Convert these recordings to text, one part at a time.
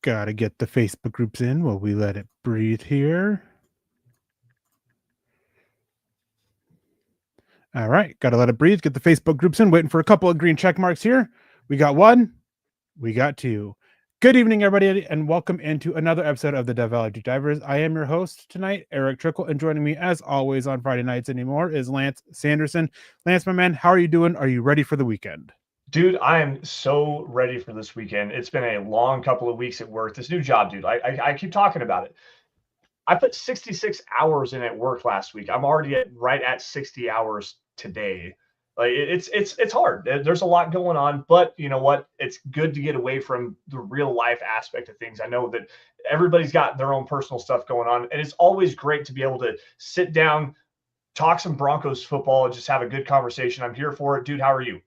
Gotta get the Facebook groups in while we let it breathe here. All right, gotta let it breathe. Get the Facebook groups in. Waiting for a couple of green check marks here. We got one. We got two. Good evening, everybody, and welcome into another episode of the Developmental Divers. I am your host tonight, Erick Trickel, and joining me, as always, on Friday nights anymore is Lance Sanderson. Lance, my man, how are you doing? Are you ready for the weekend? Dude, I am so ready for this weekend. It's been a long couple of weeks at work. This new job, dude, I keep talking about it. I put 66 hours in at work last week. I'm already right at 60 hours today. Like it's hard. There's a lot going on, but you know what? It's good to get away from the real life aspect of things. I know that everybody's got their own personal stuff going on, and it's always great to be able to sit down, talk some Broncos football, and just have a good conversation. I'm here for it, dude. How are you?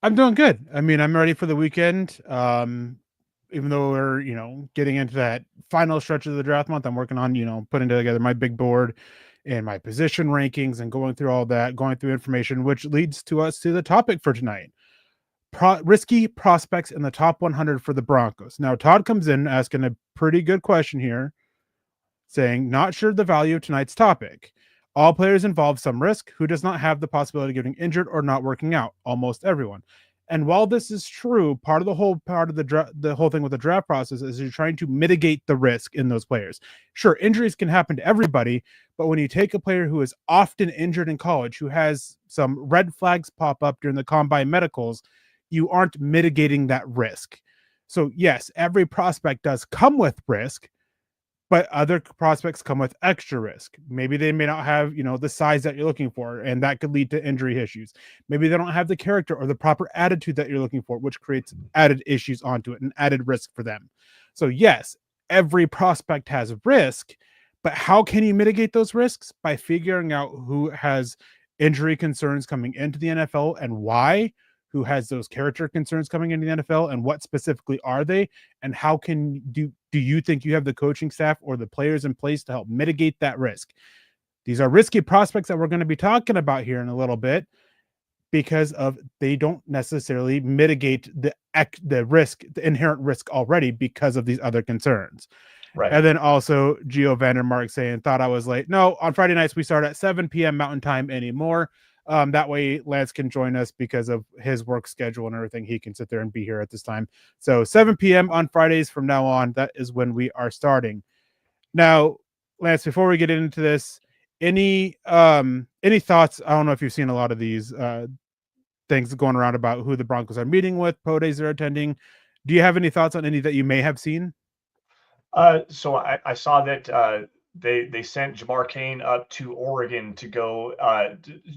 I'm doing good. I mean, I'm ready for the weekend. Even though we're, getting into that final stretch of the draft month, I'm working on, putting together my big board and my position rankings and going through all that, going through information, which leads to us to the topic for tonight. Risky prospects in the top 100 for the Broncos. Now, Todd comes in asking a pretty good question here, saying, not sure the value of tonight's topic. All players involve some risk. Who does not have the possibility of getting injured or not working out? Almost everyone. And while this is true, part of the whole thing with the draft process is you're trying to mitigate the risk in those players. Sure, injuries can happen to everybody, but when you take a player who is often injured in college, who has some red flags pop up during the combine medicals, you aren't mitigating that risk. So yes, every prospect does come with risk, but other prospects come with extra risk. Maybe they may not have, the size that you're looking for, and that could lead to injury issues. Maybe they don't have the character or the proper attitude that you're looking for, which creates added issues onto it and added risk for them. So yes, every prospect has risk, but how can you mitigate those risks? By figuring out who has injury concerns coming into the NFL and why, who has those character concerns coming into the NFL and what specifically are they, and how can do you think you have the coaching staff or the players in place to help mitigate that risk? These are risky prospects that we're going to be talking about here in a little bit because of they don't necessarily mitigate the risk, the inherent risk already because of these other concerns. Right. And then also Gio Vandermark saying, thought I was late. No, on Friday nights we start at 7 p.m. Mountain Time anymore. That way Lance can join us because of his work schedule and everything. He can sit there and be here at this time. So 7 p.m. on Fridays from now on, that is when we are starting. Now, Lance, before we get into this, any thoughts? I don't know if you've seen a lot of these things going around about who the Broncos are meeting with, pro days they're attending. Do you have any thoughts on any that you may have seen? So I saw that they sent Jamar Cain up to Oregon to go.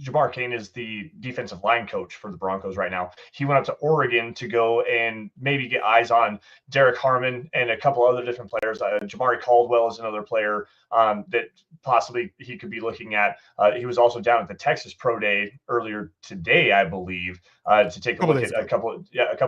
Jamar Cain is the defensive line coach for the Broncos right now. He went up to Oregon to go and maybe get eyes on Derek Harmon and a couple other different players. Jamari Caldwell is another player that possibly he could be looking at. He was also down at the Texas Pro Day earlier today, I believe, to take a look at a couple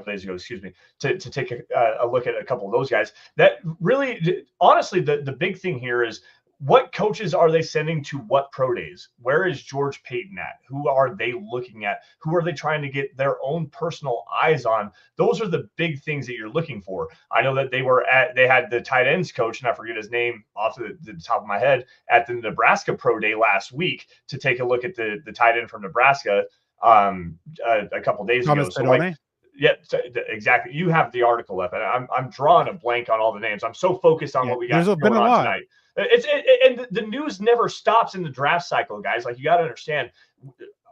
days ago. Excuse me, to take a look at a couple of those guys. That really, honestly, the big thing here is, what coaches are they sending to what pro days? Where is George Payton at? Who are they looking at? Who are they trying to get their own personal eyes on? Those are the big things that you're looking for. I know that they had the tight ends coach, and I forget his name off the top of my head, at the Nebraska pro day last week to take a look at the tight end from Nebraska a couple days ago. So like, yeah, exactly. You have the article up, and I'm drawing a blank on all the names. I'm so focused on what we got going on tonight. And the news never stops in the draft cycle, guys. Like, you got to understand.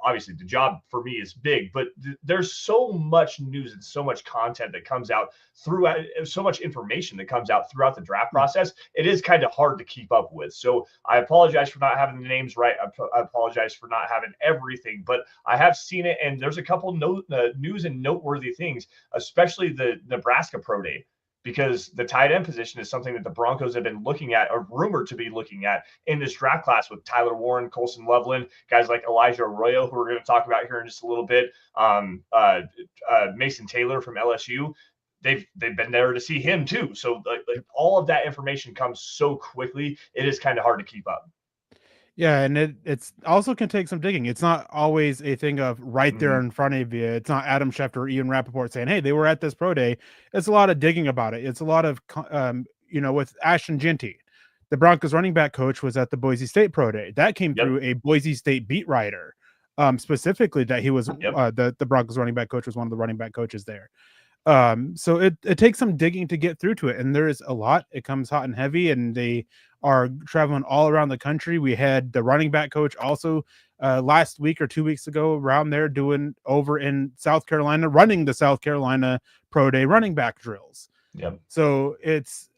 Obviously, the job for me is big, but there's so much news and so much content that comes out throughout, so much information that comes out throughout the draft process. It is kind of hard to keep up with. So I apologize for not having the names right. I apologize for not having everything, but I have seen it, and there's a couple news and noteworthy things, especially the Nebraska Pro Day, because the tight end position is something that the Broncos have been looking at, or rumored to be looking at, in this draft class with Tyler Warren, Colson Loveland, guys like Elijah Arroyo, who we're going to talk about here in just a little bit, Mason Taylor from LSU. They've been there to see him too. So like all of that information comes so quickly, it is kind of hard to keep up. Yeah, and it's also can take some digging. It's not always a thing of right there Mhm. in front of you. It's not Adam Schefter or Ian Rappaport saying, "Hey, they were at this pro day." It's a lot of digging about it. It's a lot of with Ashton Ginty, the Broncos running back coach was at the Boise State pro day. That came Yep. through a Boise State beat writer, specifically that he was Yep. the Broncos running back coach was one of the running back coaches there. So it takes some digging to get through to it, and there is a lot. It comes hot and heavy, and they are traveling all around the country. We had the running back coach also last week or 2 weeks ago around there doing over in South Carolina, running the South Carolina pro day running back drills. Yep. So it's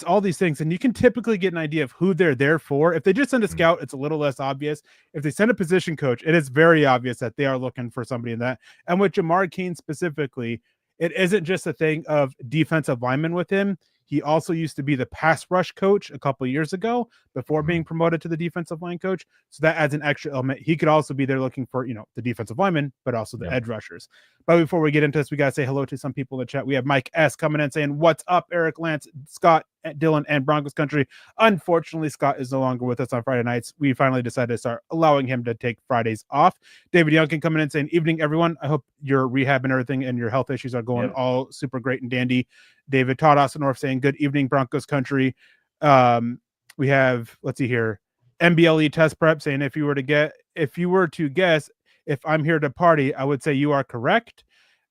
all these things, and you can typically get an idea of who they're there for. If they just send a Mhm. scout, it's a little less obvious. If they send a position coach, it is very obvious that they are looking for somebody in that. And with Jamar Keane specifically, it isn't just a thing of defensive linemen with him. He also used to be the pass rush coach a couple of years ago before being Mhm. promoted to the defensive line coach. So that adds an extra element. He could also be there looking for, the defensive linemen, but also the Yep. edge rushers. But before we get into this, we got to say hello to some people in the chat. We have Mike S coming in saying, "What's up, Eric, Lance, Scott, Dylan, and Broncos country?" Unfortunately, Scott is no longer with us on Friday nights. We finally decided to start allowing him to take Fridays off. David Youngkin coming in saying, "Evening, everyone. I hope your rehab and everything and your health issues are going Yep. all super great and dandy." David Todd Ostenorf saying, "Good evening, Broncos country." We have, let's see here, MBLE test prep saying, if you were to guess if I'm here to party, I would say you are correct.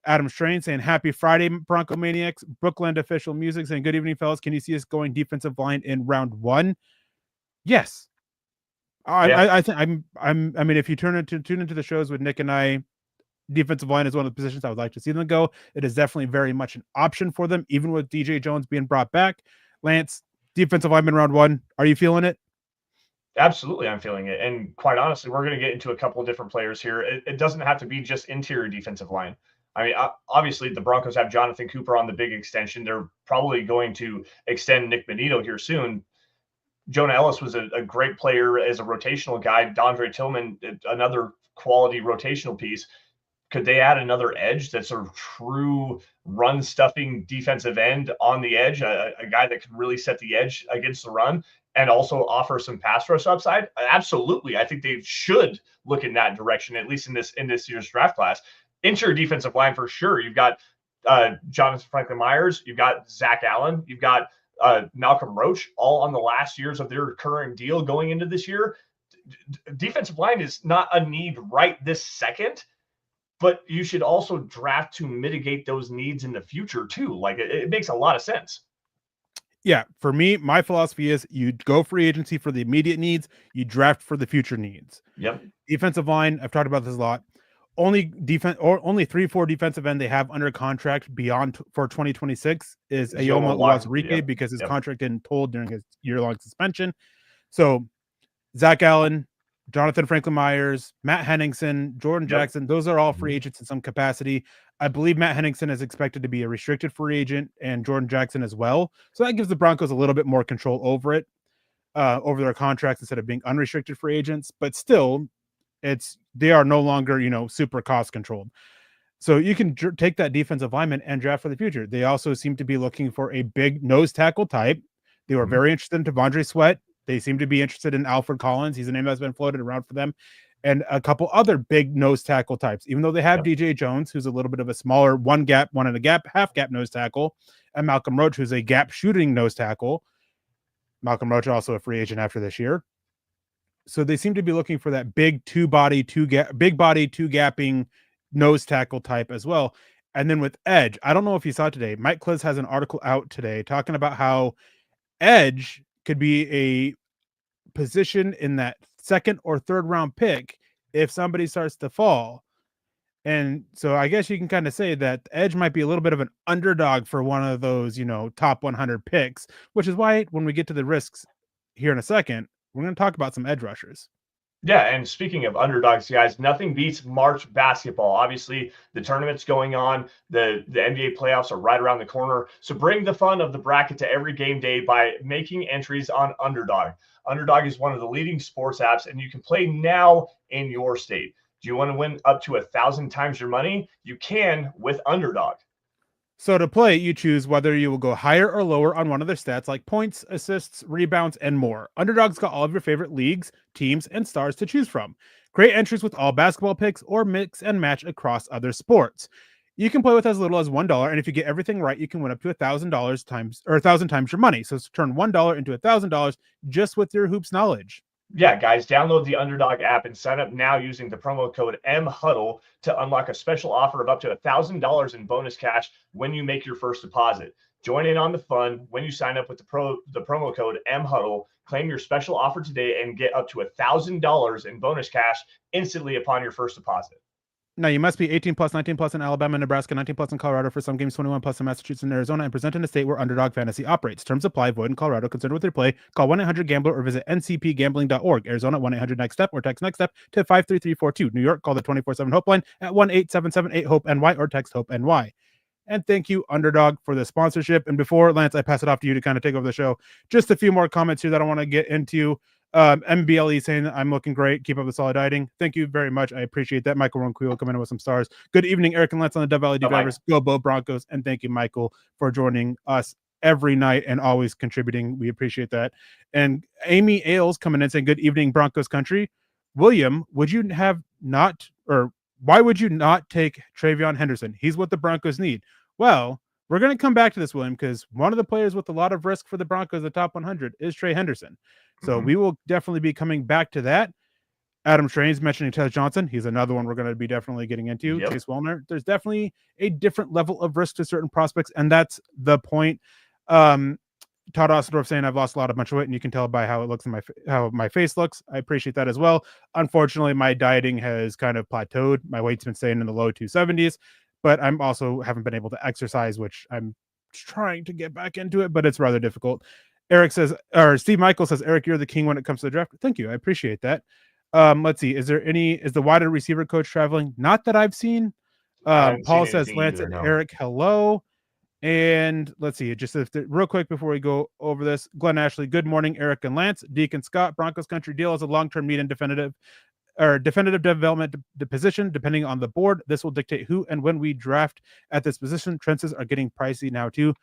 Adam Strain saying, "Happy Friday, Bronco Maniacs." Brookland official music saying, "Good evening, fellas. Can you see us going defensive line in round one?" Yes. Yeah. I think I mean, if you tune into the shows with Nick and I, defensive line is one of the positions I would like to see them go. It is definitely very much an option for them, even with DJ Jones being brought back. Lance, defensive lineman round one. Are you feeling it? Absolutely, I'm feeling it. And quite honestly, we're going to get into a couple of different players here. It doesn't have to be just interior defensive line. I mean, obviously, the Broncos have Jonathan Cooper on the big extension. They're probably going to extend Nick Benito here soon. Jonah Ellis was a great player as a rotational guy. Dondre Tillman, another quality rotational piece. Could they add another edge that's a true run stuffing defensive end on the edge, a guy that can really set the edge against the run and also offer some pass rush upside? Absolutely. I think they should look in that direction, at least in this year's draft class. Interior defensive line for sure. You've got Jonathan Franklin Myers, you've got Zach Allen, you've got Malcolm Roach, all on the last years of their current deal going into this year. Defensive line is not a need right this second, but you should also draft to mitigate those needs in the future too. Like it makes a lot of sense. Yeah, for me, my philosophy is you go free agency for the immediate needs, you draft for the future needs. Yep. Defensive line, I've talked about this a lot. Only 3-4 defensive end they have under contract beyond for 2026 is Yoma Ayoma Wag. Uwazurike Yep. because his Yep. contract didn't told during his year-long suspension. So Zach Allen, Jonathan Franklin Myers, Matt Henningsen, Jordan Yep. Jackson, those are all free Mhm. agents in some capacity. I believe Matt Henningsen is expected to be a restricted free agent and Jordan Jackson as well. So that gives the Broncos a little bit more control over it, over their contracts instead of being unrestricted free agents. But still, they are no longer, super cost controlled. So you can take that defensive lineman and draft for the future. They also seem to be looking for a big nose tackle type. They were Mhm. very interested in Tavondre Sweat. They seem to be interested in Alfred Collins. He's a name that's been floated around for them. And a couple other big nose tackle types, even though they have Yep. DJ Jones, who's a little bit of a smaller one and a gap, half gap nose tackle, and Malcolm Roach, who's a gap shooting nose tackle. Malcolm Roach also a free agent after this year. So they seem to be looking for that big big body, two gapping nose tackle type as well. And then with edge, I don't know if you saw today, Mike Klis has an article out today talking about how edge could be a position in that second or third round pick if somebody starts to fall. And so I guess you can kind of say that edge might be a little bit of an underdog for one of those, top 100 picks, which is why when we get to the risks here in a second, we're going to talk about some edge rushers. Yeah, and speaking of underdogs, guys, nothing beats March basketball. Obviously, the tournament's going on. The NBA playoffs are right around the corner. So bring the fun of the bracket to every game day by making entries on Underdog. Underdog is one of the leading sports apps, and you can play now in your state. Do you want to win up to 1,000 times your money? You can with Underdog. So to play, you choose whether you will go higher or lower on one of their stats like points, assists, rebounds, and more. Underdog's got all of your favorite leagues, teams, and stars to choose from. Create entries with all basketball picks or mix and match across other sports. You can play with as little as $1, and if you get everything right, you can win up to $1,000 times or 1,000 times your money. So turn $1 into $1,000 just with your hoops knowledge. Yeah, guys, download the Underdog app and sign up now using the promo code MHuddle to unlock a special offer of up to $1,000 in bonus cash when you make your first deposit. Join in on the fun when you sign up with the promo code MHuddle. Claim your special offer today and get up to $1,000 in bonus cash instantly upon your first deposit. Now, you must be 18 plus, 19 plus in Alabama, Nebraska, 19 plus in Colorado for some games, 21 plus in Massachusetts and Arizona, and present in a state where Underdog Fantasy operates. Terms apply. Void in Colorado. Concerned with your play. Call 1-800-GAMBLER or visit ncpgambling.org. Arizona, 1-800-NEXT-STEP or text NEXT STEP to 53342. New York, call the 24/7 Hope line at 1-877-8-HOPE-NY or text HOPE-NY. And thank you, Underdog, for the sponsorship. And before, Lance, I pass it off to you to kind of take over the show. Just a few more comments here that I want to get into. MBLE saying I'm looking great. Keep up the solid dieting. Thank you very much. I appreciate that. Michael Ronquillo coming in with some stars. Good evening, Erick and Lance on the Dell LED drivers. Go Bo Broncos. And thank you, Michael, for joining us every night and always contributing. We appreciate that. And Amy Ailes coming in saying good evening, Broncos country. William, would you have not, or why would you not take Travion Henderson? He's what the Broncos need. Well, we're going to come back to this, William, because one of the players with a lot of risk for the Broncos, the top 100, is Trey Henderson. So we will definitely be coming back to that. Adam Strain's mentioning Tez Johnson. He's another one we're going to be definitely getting into. Chase Wellner. There's definitely a different level of risk to certain prospects, and that's the point. Todd Ossendorf saying I've lost a bunch of weight, and you can tell by how it looks in how my face looks. I appreciate that as well. Unfortunately, my dieting has kind of plateaued. My weight's been staying in the low 270s, but I'm also haven't been able to exercise, which I'm trying to get back into it, but it's rather difficult. Eric says, or Steve Michael says, Erick, you're the king when it comes to the draft. Thank you. I appreciate that. Let's see. Is the wider receiver coach traveling? Not that I've seen. Paul says, Lance and Erick, hello. And let's see. Just real quick before we go over this, Glenn Ashley, good morning, Erick and Lance. Deacon Scott, Broncos country deal is a long-term need and definitive development position, depending on the board. This will dictate who and when we draft at this position. Trenches are getting pricey now too.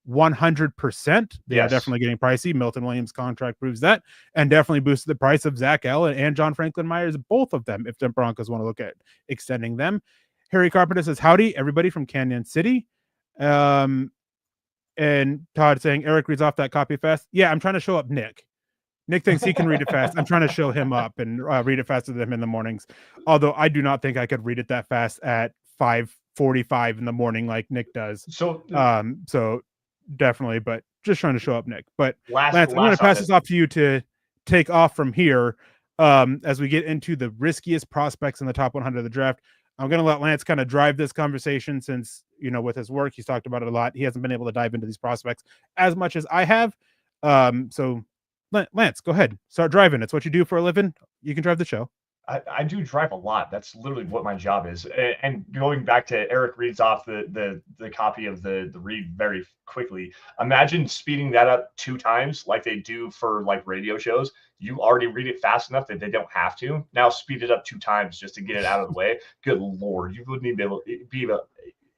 100%. They are definitely getting pricey. Milton Williams' contract proves that, and definitely boosted the price of Zach Allen and John Franklin Myers, both of them, if the Broncos want to look at extending them. Harry Carpenter says, howdy, everybody from Canyon City. And Todd saying, Erick reads off that copy fast. Yeah, I'm trying to show up Nick. Nick thinks he can read it fast. I'm trying to show him up and read it faster than him in the mornings. Although I do not think I could read it that fast at 5:45 in the morning like Nick does. So definitely, but just trying to show up, Nick. But Lance, I'm going to pass this off to you to take off from here as we get into the riskiest prospects in the top 100 of the draft. I'm going to let Lance kind of drive this conversation since, with his work, he's talked about it a lot. He hasn't been able to dive into these prospects as much as I have. So Lance, go ahead. Start driving. It's what you do for a living. You can drive the show. I do drive a lot. That's literally what my job is. And going back to Erick reads off the copy of the read very quickly. Imagine speeding that up 2 times like they do for like radio shows. You already read it fast enough that they don't have to. Now speed it up 2 times just to get it out of the way. Good Lord, you wouldn't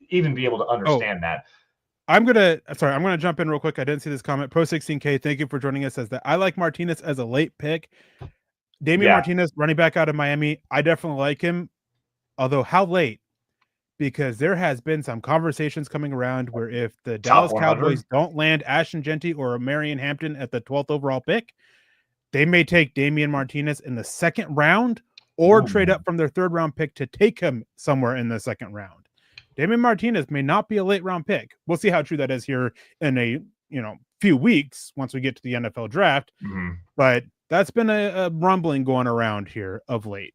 even be able to understand that. I'm gonna jump in real quick. I didn't see this comment. Pro 16K, thank you for joining us. Says that I like Martinez as a late pick. Damian Martinez, running back out of Miami. I definitely like him. Although how late? Because there has been some conversations coming around where if the Dallas Cowboys don't land Ashton Genty or Marion Hampton at the 12th overall pick, they may take Damian Martinez in the 2nd round or trade up from their 3rd round pick to take him somewhere in the 2nd round. Damian Martinez may not be a late round pick. We'll see how true that is here in a few weeks once we get to the NFL draft. But that's been a rumbling going around here of late.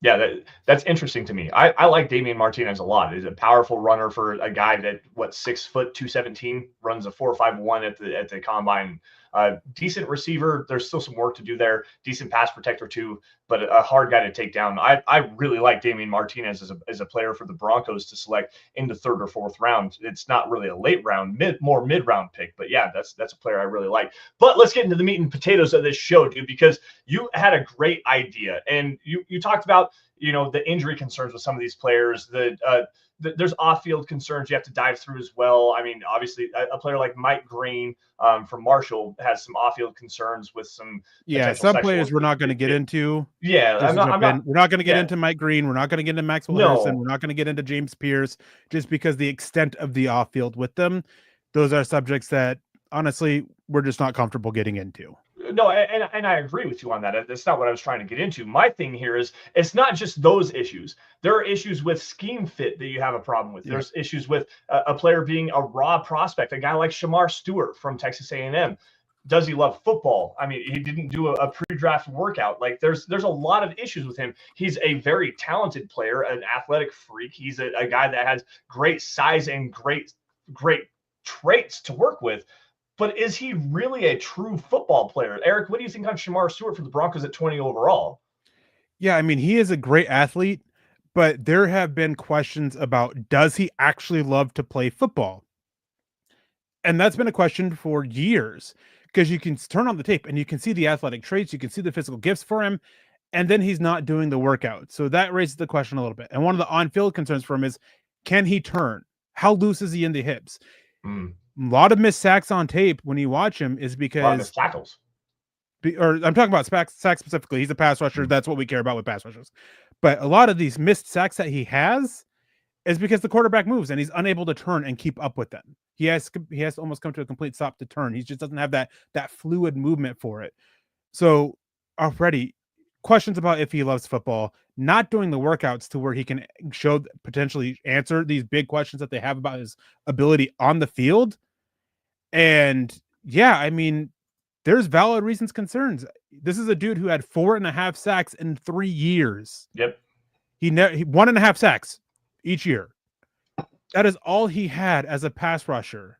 Yeah, that's interesting to me. I like Damian Martinez a lot. He's a powerful runner for a guy that 6 foot 217, runs a 4.51 at the combine. Decent receiver. There's still some work to do there. Decent pass protector too, but a hard guy to take down. I really like Damian Martinez as a player for the Broncos to select in the 3rd or 4th round. It's not really a late round, more mid round pick, but yeah, that's a player I really like. But let's get into the meat and potatoes of this show, dude, because you had a great idea and you talked about the injury concerns with some of these players, there's off-field concerns you have to dive through as well. I mean, obviously, a player like Mike Green from Marshall has some off-field concerns with some potential some sexual. players we're not going to get into. Yeah, We're not going to get into Mike Green. We're not going to get into Maxwell Harrison. We're not going to get into James Pierce, just because the extent of the off-field with them. Those are subjects that, honestly, we're just not comfortable getting into. No, and I agree with you on that. That's not what I was trying to get into. My thing here is it's not just those issues. There are issues with scheme fit that you have a problem with. There's issues with a player being a raw prospect, a guy like Shamar Stewart from Texas A&M. Does he love football? I mean, he didn't do a pre-draft workout. Like there's a lot of issues with him. He's a very talented player, an athletic freak. He's a guy that has great size and great traits to work with. But is he really a true football player? Eric, what do you think on Shamar Stewart for the Broncos at 20 overall? Yeah, I mean, he is a great athlete, but there have been questions about, does he actually love to play football? And that's been a question for years, because you can turn on the tape and you can see the athletic traits, you can see the physical gifts for him, and then he's not doing the workout. So that raises the question a little bit. And one of the on-field concerns for him is, can he turn? How loose is he in the hips? A lot of missed sacks on tape when you watch him is because... A lot of missed tackles. Or I'm talking about sacks specifically. He's a pass rusher. That's what we care about with pass rushers. But a lot of these missed sacks that he has is because the quarterback moves and he's unable to turn and keep up with them. He has to almost come to a complete stop to turn. He just doesn't have that fluid movement for it. So already, questions about if he loves football, not doing the workouts to where he can potentially answer these big questions that they have about his ability on the field. And yeah, I mean, there's valid reasons, concerns. This is a dude who had 4.5 sacks in 3 years. Yep. He 1.5 sacks each year. That is all he had as a pass rusher.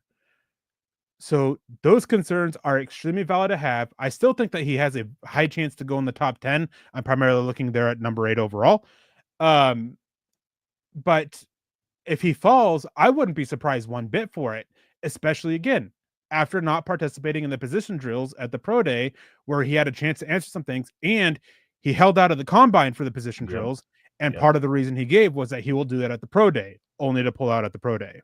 So those concerns are extremely valid to have. I still think that he has a high chance to go in the top 10. I'm primarily looking there at number 8 overall. But if he falls, I wouldn't be surprised one bit for it, especially again, after not participating in the position drills at the pro day, where he had a chance to answer some things, and he held out of the combine for the position drills. And part of the reason he gave was that he will do that at the pro day, only to pull out at the pro day.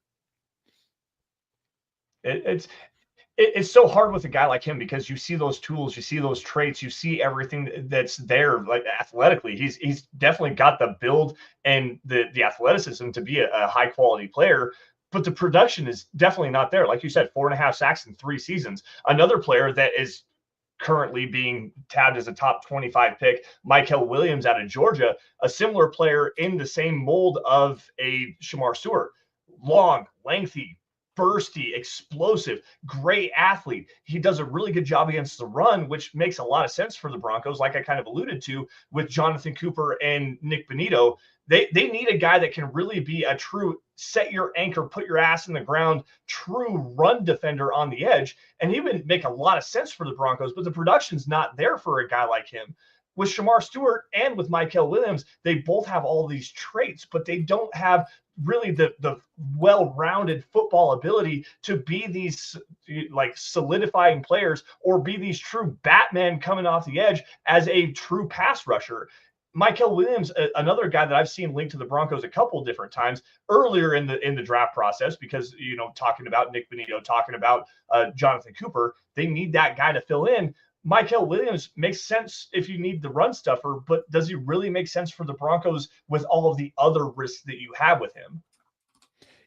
It's so hard with a guy like him, because you see those tools, you see those traits, you see everything that's there. Like athletically, he's definitely got the build and the athleticism to be a high quality player. But the production is definitely not there. Like you said, 4.5 sacks in 3 seasons. Another player that is currently being tabbed as a top 25 pick, Mykel Williams out of Georgia, a similar player in the same mold of a Shamar Stewart. Long, lengthy, bursty, explosive, great athlete. He does a really good job against the run, which makes a lot of sense for the Broncos, like I kind of alluded to with Jonathan Cooper and Nick Bonito. They need a guy that can really be a true set your anchor, put your ass in the ground, true run defender on the edge. And he would make a lot of sense for the Broncos, but the production's not there for a guy like him. With Shamar Stewart and with Mykel Williams, they both have all these traits, but they don't have really the well-rounded football ability to be these like solidifying players or be these true Batman coming off the edge as a true pass rusher. Mykel Williams, another guy that I've seen linked to the Broncos a couple different times earlier in the draft process, because, you know, talking about Nick Bonito, talking about Jonathan Cooper, they need that guy to fill in. Mykel Williams makes sense if you need the run stuffer, but does he really make sense for the Broncos with all of the other risks that you have with him?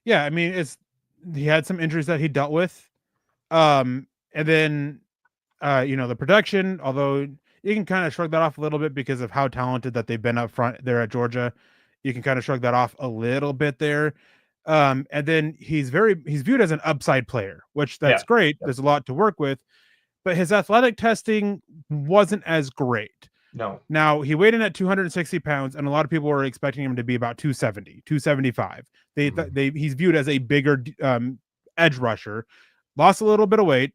Yeah, I mean, he had some injuries that he dealt with. And then, the production, although you can kind of shrug that off a little bit because of how talented that they've been up front there at Georgia. You can kind of shrug that off a little bit there. And then he's viewed as an upside player, which that's great. There's a lot to work with, but his athletic testing wasn't as great. No. Now, he weighed in at 260 pounds, and a lot of people were expecting him to be about 270, 275. He's viewed as a bigger edge rusher. Lost a little bit of weight.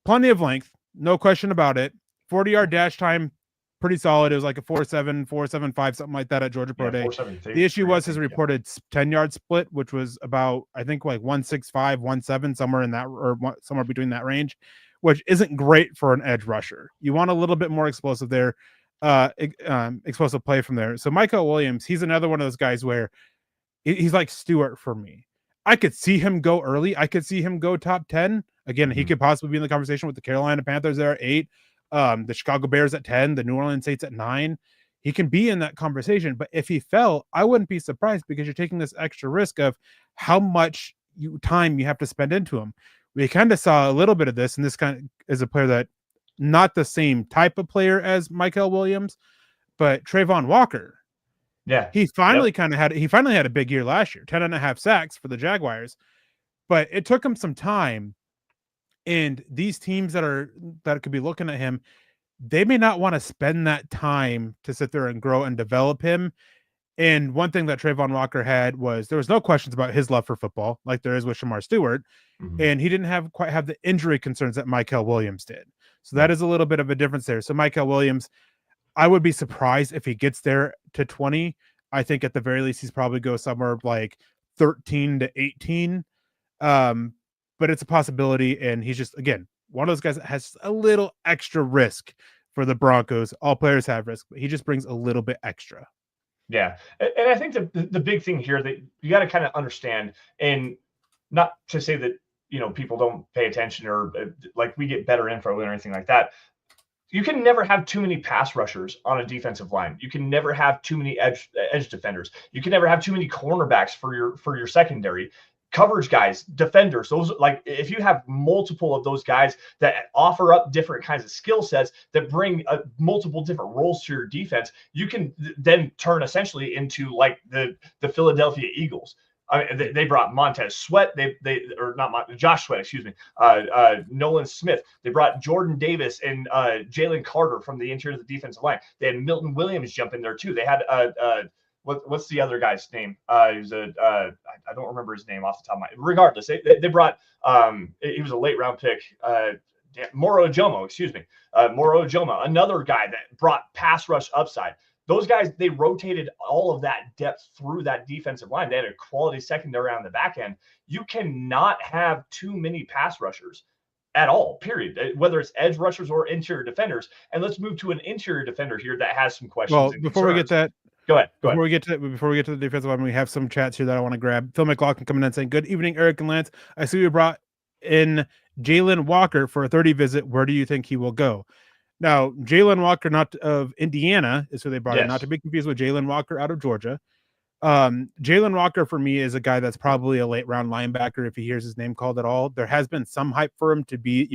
Plenty of length. No question about it. 40-yard dash time, pretty solid. It was like a 4.7, 4.75, something like that at Georgia Pro Day. The issue was his reported 10-yard split, which was about, I think, like 1.65, 1.7, somewhere in that, or somewhere between that range, which isn't great for an edge rusher. You want a little bit more explosive there, explosive play from there. So Mykel Williams, he's another one of those guys where He's like Stewart for me. I could see him go early. I could see him go top 10. Again, he could possibly be in the conversation with the Carolina Panthers there at 8, the Chicago Bears at 10, the New Orleans Saints at 9. He can be in that conversation. But if he fell, I wouldn't be surprised because you're taking this extra risk of how much time you have to spend into him. We kind of saw a little bit of this, and this kind of is a player that not the same type of player as Michael Williams, but Trayvon Walker. Yeah. He finally had a big year last year, 10.5 sacks for the Jaguars, but it took him some time. And these teams that could be looking at him, they may not want to spend that time to sit there and grow and develop him. And one thing that Trayvon Walker had was there was no questions about his love for football, like there is with Shamar Stewart. And he didn't quite have the injury concerns that Michael Williams did. So that is a little bit of a difference there. So Michael Williams, I would be surprised if he gets there to 20. I think at the very least, he's probably go somewhere like 13 to 18. But it's a possibility. And he's just, again, one of those guys that has a little extra risk for the Broncos. All players have risk, but he just brings a little bit extra. Yeah. And I think the big thing here that you got to kind of understand, and not to say that, people don't pay attention or like we get better info or anything like that. You can never have too many pass rushers on a defensive line. You can never have too many edge defenders. You can never have too many cornerbacks for your secondary. Coverage guys, defenders, those, like, if you have multiple of those guys that offer up different kinds of skill sets that bring multiple different roles to your defense, you can then turn essentially into like the Philadelphia Eagles. I mean, they brought Montez Sweat, Josh Sweat, excuse me, Nolan Smith. They brought Jordan Davis and Jalen Carter from the interior of the defensive line. They had Milton Williams jump in there too. They had what's the other guy's name? He was I don't remember his name off the top of my. Regardless, they brought he was a late round pick. Moro Ojomo, excuse me, Moro Ojomo, another guy that brought pass rush upside. Those guys, they rotated all of that depth through that defensive line. They had a quality secondary on the back end. You cannot have too many pass rushers at all, period, whether it's edge rushers or interior defenders. And let's move to an interior defender here that has some questions. Well, before we get that, Go ahead. Before we get to the defensive line, we have some chats here that I want to grab. Phil McLaughlin coming in saying, "Good evening, Eric and Lance. I see we brought in Jalen Walker for a 30 visit. Where do you think he will go?" Now, Jalen Walker, not of Indiana, is who they brought in, not to be confused with Jalen Walker out of Georgia. Jalen Walker for me is a guy that's probably a late round linebacker if he hears his name called at all. There has been some hype for him to be,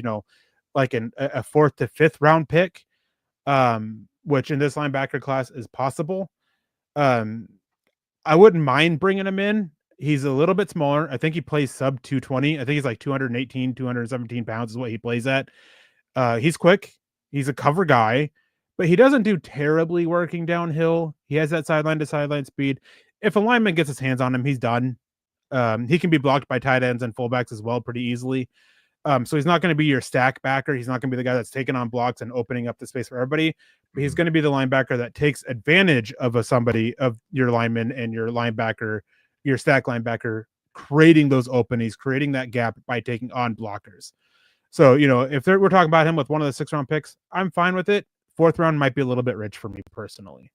like a 4th to 5th round pick, which in this linebacker class is possible. I wouldn't mind bringing him in. He's a little bit smaller. I think he plays sub 220. I think he's like 218, 217 pounds is what he plays at. He's quick. He's a cover guy, but he doesn't do terribly working downhill. He has that sideline to sideline speed. If a lineman gets his hands on him, he's done. He can be blocked by tight ends and fullbacks as well pretty easily. So he's not going to be your stack backer. He's not going to be the guy that's taking on blocks and opening up the space for everybody. But he's going to be the linebacker that takes advantage of of your lineman and your linebacker, your stack linebacker, creating those openings, creating that gap by taking on blockers. So, if we're talking about him with one of the 6th round picks, I'm fine with it. 4th round might be a little bit rich for me personally.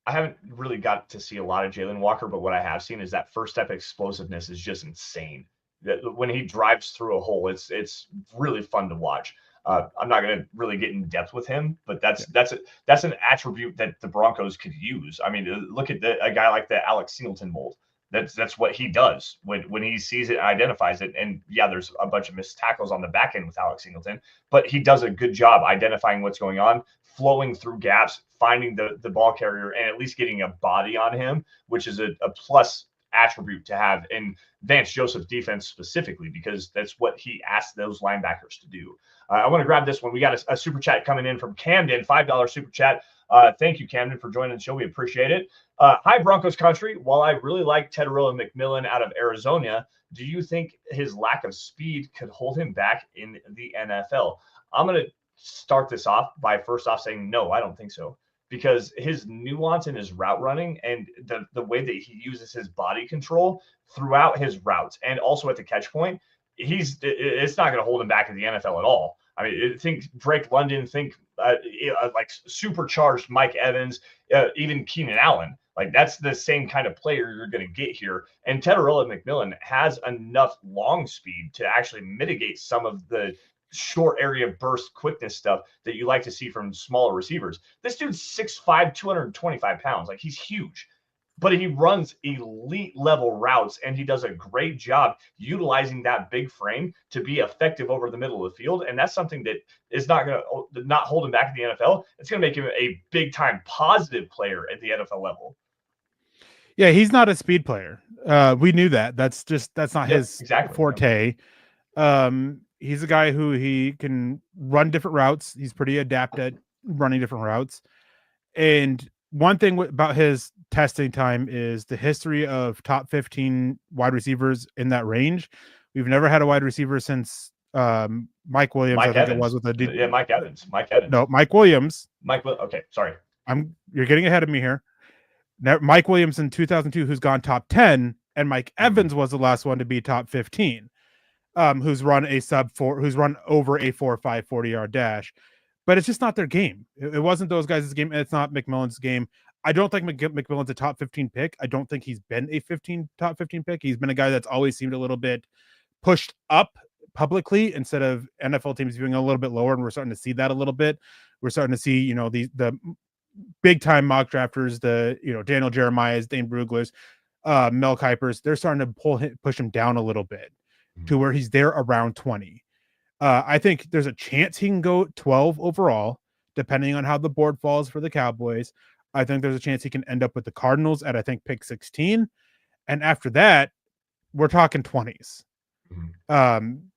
I haven't really got to see a lot of Jalen Walker, but what I have seen is that first step explosiveness is just insane. When he drives through a hole, it's really fun to watch. I'm not going to really get in depth with him, but that's an attribute that the Broncos could use. I mean, look at a guy like the Alex Singleton mold. That's what he does when he sees it and identifies it. And yeah, there's a bunch of missed tackles on the back end with Alex Singleton, but he does a good job identifying what's going on, flowing through gaps, finding the ball carrier, and at least getting a body on him, which is a plus attribute to have in Vance Joseph's defense specifically, because that's what he asked those linebackers to do. I want to grab this one. We got a super chat coming in from Camden, $5 super chat. Thank you, Camden, for joining the show. We appreciate it. Hi, Broncos country. While I really like Tedderell and McMillan out of Arizona, do you think his lack of speed could hold him back in the NFL? I'm going to start this off by first off saying, no, I don't think so. Because his nuance in his route running and the way that he uses his body control throughout his routes and also at the catch point, it's not going to hold him back in the NFL at all. I mean, think Drake London, think like supercharged Mike Evans, even Keenan Allen. Like that's the same kind of player you're going to get here. And Tedderella McMillan has enough long speed to actually mitigate some of the short area burst quickness stuff that you like to see from smaller receivers. This dude's 6'5", 225 pounds. Like he's huge, but he runs elite level routes and he does a great job utilizing that big frame to be effective over the middle of the field. And that's something that is not going to not hold him back in the NFL. It's going to make him a big time positive player at the NFL level. Yeah, he's not a speed player. We knew that. That's not his forte. He's a guy who he can run different routes. He's pretty adept at running different routes. And one thing about his testing time is the history of top 15 wide receivers in that range. We've never had a wide receiver since Mike Williams. I think Evans. It was with a Mike Evans. No, Mike Williams. Okay, sorry. You're getting ahead of me here. Now, Mike Williams in 2002, who's gone top 10, and Mike Evans was the last one to be top 15. Who's run a sub-4, who's run over a 4.5 40-yard dash. But it's just not their game. It wasn't those guys' game, and it's not McMillan's game. I don't think McMillan's a top 15 pick. I don't think he's been a top 15 pick. He's been a guy that's always seemed a little bit pushed up publicly instead of NFL teams being a little bit lower, and we're starting to see that a little bit. We're starting to see, the big time mock drafters, Daniel Jeremiah's, Dane Bruglers, Mel Kuypers, they're starting to push him down a little bit to where he's there around 20. I think there's a chance he can go 12 overall, depending on how the board falls for the Cowboys. I think there's a chance he can end up with the Cardinals at, I think, pick 16. And after that, we're talking 20s.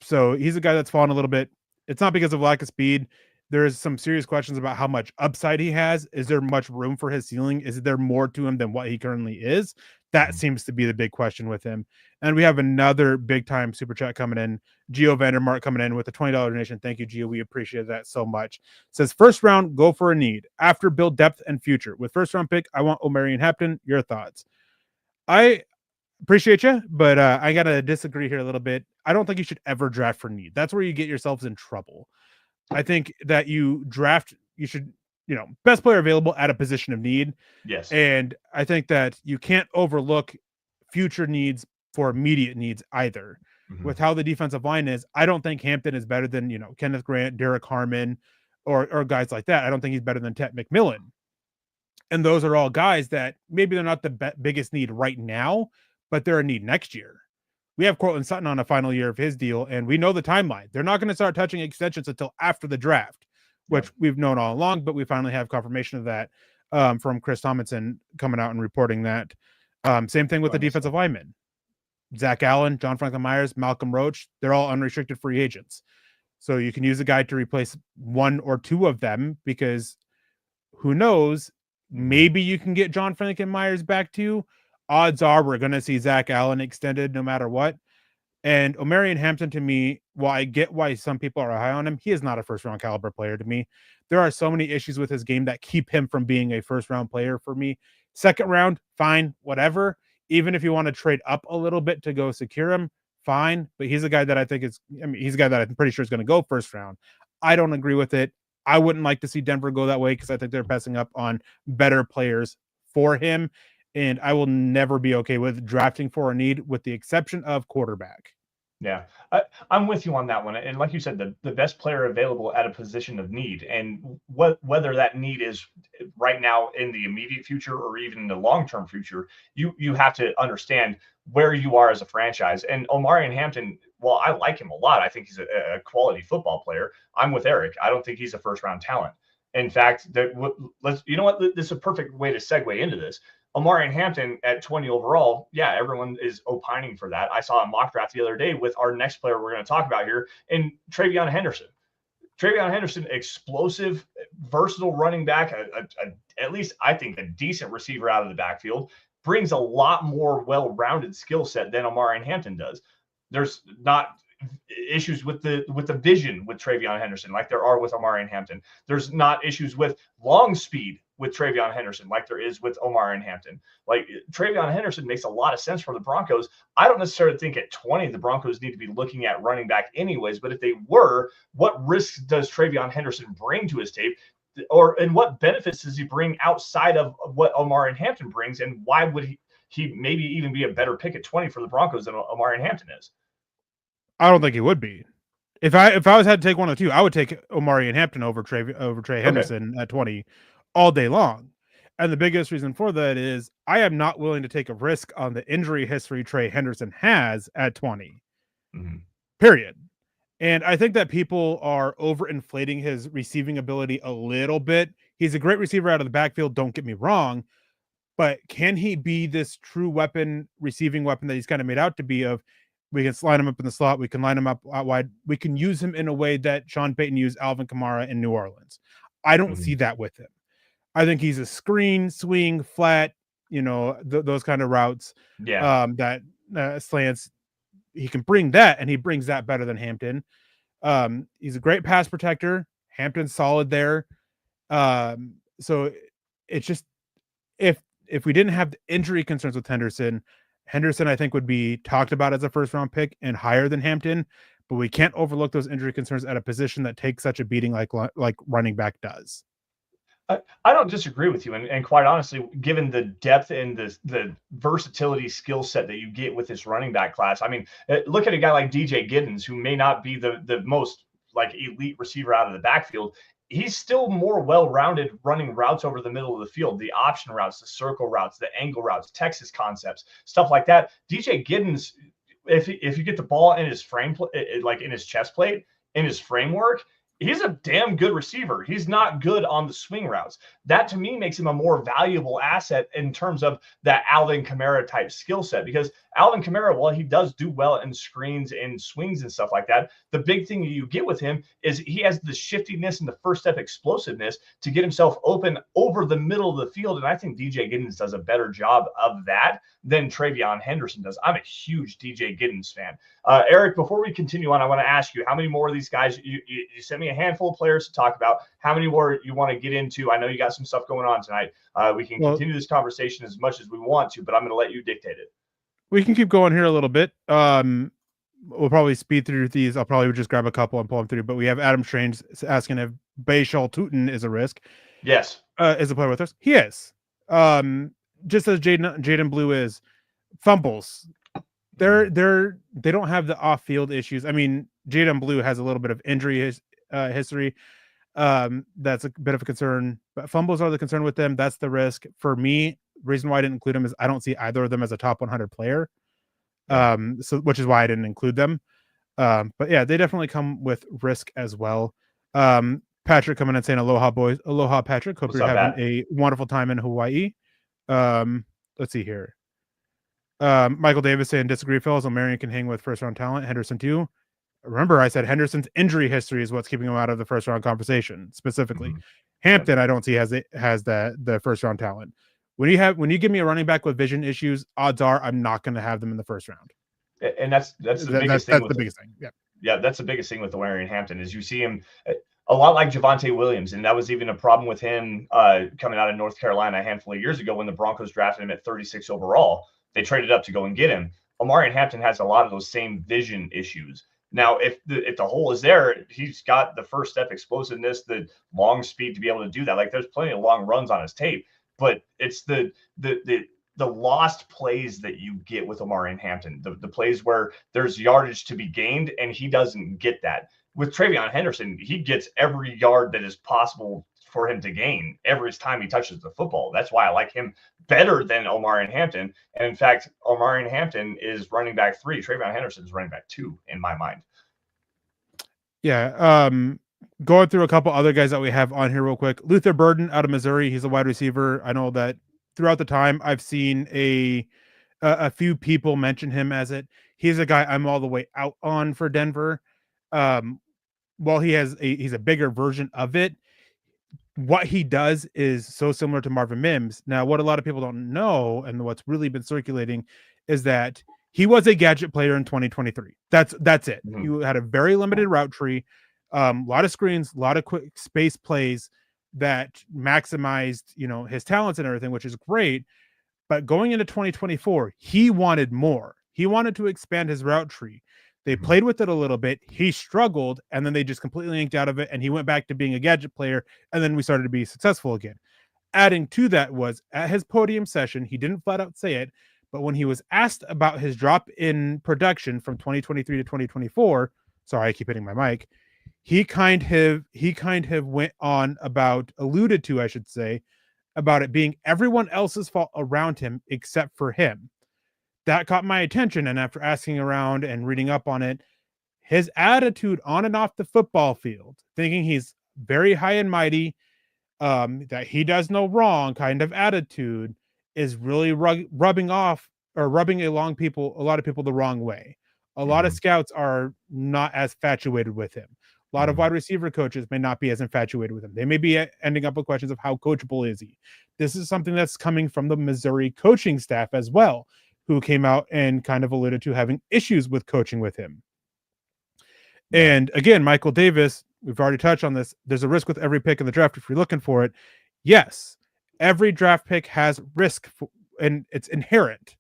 So he's a guy that's fallen a little bit. It's not because of lack of speed. There's some serious questions about how much upside he has. Is there much room for his ceiling? Is there more to him than what he currently is? That seems to be the big question with him. And we have another big time super chat coming in. Gio Vandermark coming in with a $20 donation. Thank you, Gio. We appreciate that so much. Says first round, go for a need. After, build depth and future. With first round pick, I want Omarion Hampton. Your thoughts? I appreciate you, but I got to disagree here a little bit. I don't think you should ever draft for need. That's where you get yourselves in trouble. I think that you should, best player available at a position of need. Yes. And I think that you can't overlook future needs for immediate needs either. With how the defensive line is, I don't think Hampton is better than, Kenneth Grant, Derek Harmon, or guys like that. I don't think he's better than Tet McMillan. And those are all guys that maybe they're not the biggest need right now, but they're a need next year. We have Cortland Sutton on a final year of his deal, and we know the timeline. They're not going to start touching extensions until after the draft, which we've known all along, but we finally have confirmation of that from Chris Tomlinson coming out and reporting that. Same thing with the defensive linemen. Zach Allen, John Franklin Myers, Malcolm Roach, they're all unrestricted free agents. So you can use a guy to replace one or two of them because who knows, maybe you can get John Franklin Myers back too. Odds are we're going to see Zach Allen extended no matter what. And Omarion Hampton, to me, while I get why some people are high on him, he is not a first-round caliber player to me. There are so many issues with his game that keep him from being a first-round player for me. Second round, fine, whatever. Even if you want to trade up a little bit to go secure him, fine. But he's a guy that he's a guy that I'm pretty sure is going to go first round. I don't agree with it. I wouldn't like to see Denver go that way because I think they're passing up on better players for him. And I will never be okay with drafting for a need, with the exception of quarterback. Yeah, I'm with you on that one. And like you said, the best player available at a position of need, and whether that need is right now in the immediate future or even in the long-term future, you have to understand where you are as a franchise. And Omarion Hampton, well, I like him a lot. I think he's a quality football player. I'm with Eric. I don't think he's a first-round talent. In fact, this is a perfect way to segue into this. Omarion Hampton at 20 overall, yeah, everyone is opining for that. I saw a mock draft the other day with our next player we're going to talk about here, and TreVeyon Henderson. TreVeyon Henderson, explosive, versatile running back, at least I think a decent receiver out of the backfield, brings a lot more well-rounded skill set than Omarion Hampton does. There's not issues with the vision with TreVeyon Henderson like there are with Omarion Hampton. There's not issues with long speed with TreVeyon Henderson like there is with Omarion Hampton. Like TreVeyon Henderson makes a lot of sense for the Broncos. I don't necessarily think at 20 the Broncos need to be looking at running back anyways, but if they were, what risk does TreVeyon Henderson bring to his tape? and what benefits does he bring outside of what Omarion Hampton brings, and why would he maybe even be a better pick at 20 for the Broncos than Omarion Hampton is? I don't think he would be. If I was had to take one of the two, I would take Omarion Hampton over Trey Henderson at 20 all day long. And the biggest reason for that is I am not willing to take a risk on the injury history Trey Henderson has at 20. Mm-hmm. Period. And I think that people are overinflating his receiving ability a little bit. He's a great receiver out of the backfield, don't get me wrong, but can he be this true weapon, receiving weapon that he's kind of made out to be? Of we can line him up in the slot, we can line him up out wide, we can use him in a way that Sean Payton used Alvin Kamara in New Orleans. I don't see that with him. I think he's a screen, swing, flat, those kind of routes. Yeah. That slants. He can bring that, and he brings that better than Hampton. He's a great pass protector. Hampton's solid there. So it's just if we didn't have the injury concerns with Henderson, I think would be talked about as a first round pick and higher than Hampton. But we can't overlook those injury concerns at a position that takes such a beating like running back does. I don't disagree with you, and quite honestly, given the depth and the versatility skill set that you get with this running back class, I mean, look at a guy like DJ Giddens, who may not be the most like elite receiver out of the backfield. He's still more well-rounded running routes over the middle of the field, the option routes, the circle routes, the angle routes, Texas concepts, stuff like that. DJ Giddens, if you get the ball in his frame, like in his chest plate, in his framework, he's a damn good receiver. He's not good on the swing routes. That to me makes him a more valuable asset in terms of that Alvin Kamara type skill set, because Alvin Kamara, while he does do well in screens and swings and stuff like that, the big thing you get with him is he has the shiftiness and the first step explosiveness to get himself open over the middle of the field. And I think DJ Giddens does a better job of that than TreVeyon Henderson does. I'm a huge DJ Giddens fan. Eric, before we continue on, I want to ask you, how many more of these guys, you sent me a handful of players to talk about, how many more you want to get into? I know you got some stuff going on tonight. We can continue this conversation as much as we want to, but I'm going to let you dictate it. We can keep going here a little bit. We'll probably speed through these. I'll probably just grab a couple and pull them through, but we have Adam Strange asking if Bayshal Tootin is a risk. Yes. Is a player with us? He is. Just as Jaden Blue is. Fumbles. They don't have the off-field issues. I mean, Jaden Blue has a little bit of injury history. That's a bit of a concern, but fumbles are the concern with them. That's the risk for me. Reason why I didn't include them is I don't see either of them as a top 100 player. So which is why I didn't include them. But yeah, they definitely come with risk as well. Patrick coming and saying aloha boys. Aloha Patrick. Hope you're having a wonderful time in Hawaii. Let's see here. Michael Davis saying disagree, fellas. Marion can hang with first round talent. Henderson too. Remember, I said Henderson's injury history is what's keeping him out of the first round conversation. Specifically, Hampton, I don't see has the first round talent. When you give me a running back with vision issues, odds are I'm not going to have them in the first round. And that's the biggest thing. That's the biggest thing. Yeah, that's the biggest thing with Omarion Hampton is you see him a lot like Javonte Williams, and that was even a problem with him coming out of North Carolina a handful of years ago when the Broncos drafted him at 36 overall. They traded up to go and get him. Omarion Hampton has a lot of those same vision issues. Now, if the hole is there, he's got the first step explosiveness, the long speed to be able to do that. Like there's plenty of long runs on his tape, but it's the lost plays that you get with Omarion Hampton, the plays where there's yardage to be gained, and he doesn't get that. With TreVeyon Henderson, he gets every yard that is possible for him to gain every time he touches the football. That's why I like him better than Omarion Hampton. And in fact, Omarion Hampton is running back 3. TreVeyon Henderson is running back 2 in my mind. Yeah. Going through a couple other guys that we have on here real quick. Luther Burton out of Missouri. He's a wide receiver. I know that throughout the time I've seen a few people mention him as it. He's a guy I'm all the way out on for Denver. While he's a bigger version of it, what he does is so similar to Marvin Mims. Now, what a lot of people don't know, and what's really been circulating, is that he was a gadget player in 2023. That's it. You had a very limited route tree, a lot of screens, a lot of quick space plays that maximized, his talents and everything, which is great. But going into 2024, he wanted more. He wanted to expand his route tree. They played with it a little bit. He struggled, and then they just completely yanked out of it, and he went back to being a gadget player, and then we started to be successful again. Adding to that was at his podium session, he didn't flat out say it, but when he was asked about his drop in production from 2023 to 2024, sorry, I keep hitting my mic, he kind of went on about, alluded to, I should say, about it being everyone else's fault around him except for him. That caught my attention, and after asking around and reading up on it, his attitude on and off the football field, thinking he's very high and mighty, that he does no wrong kind of attitude, is really rubbing off or rubbing a lot of people the wrong way. A lot of scouts are not as infatuated with him. A lot of wide receiver coaches may not be as infatuated with him. They may be ending up with questions of how coachable is he. This is something that's coming from the Missouri coaching staff as well, who came out and kind of alluded to having issues with coaching with him. And again, Michael Davis, we've already touched on this. There's a risk with every pick in the draft if you're looking for it. Yes, every draft pick has risk, and it's inherent.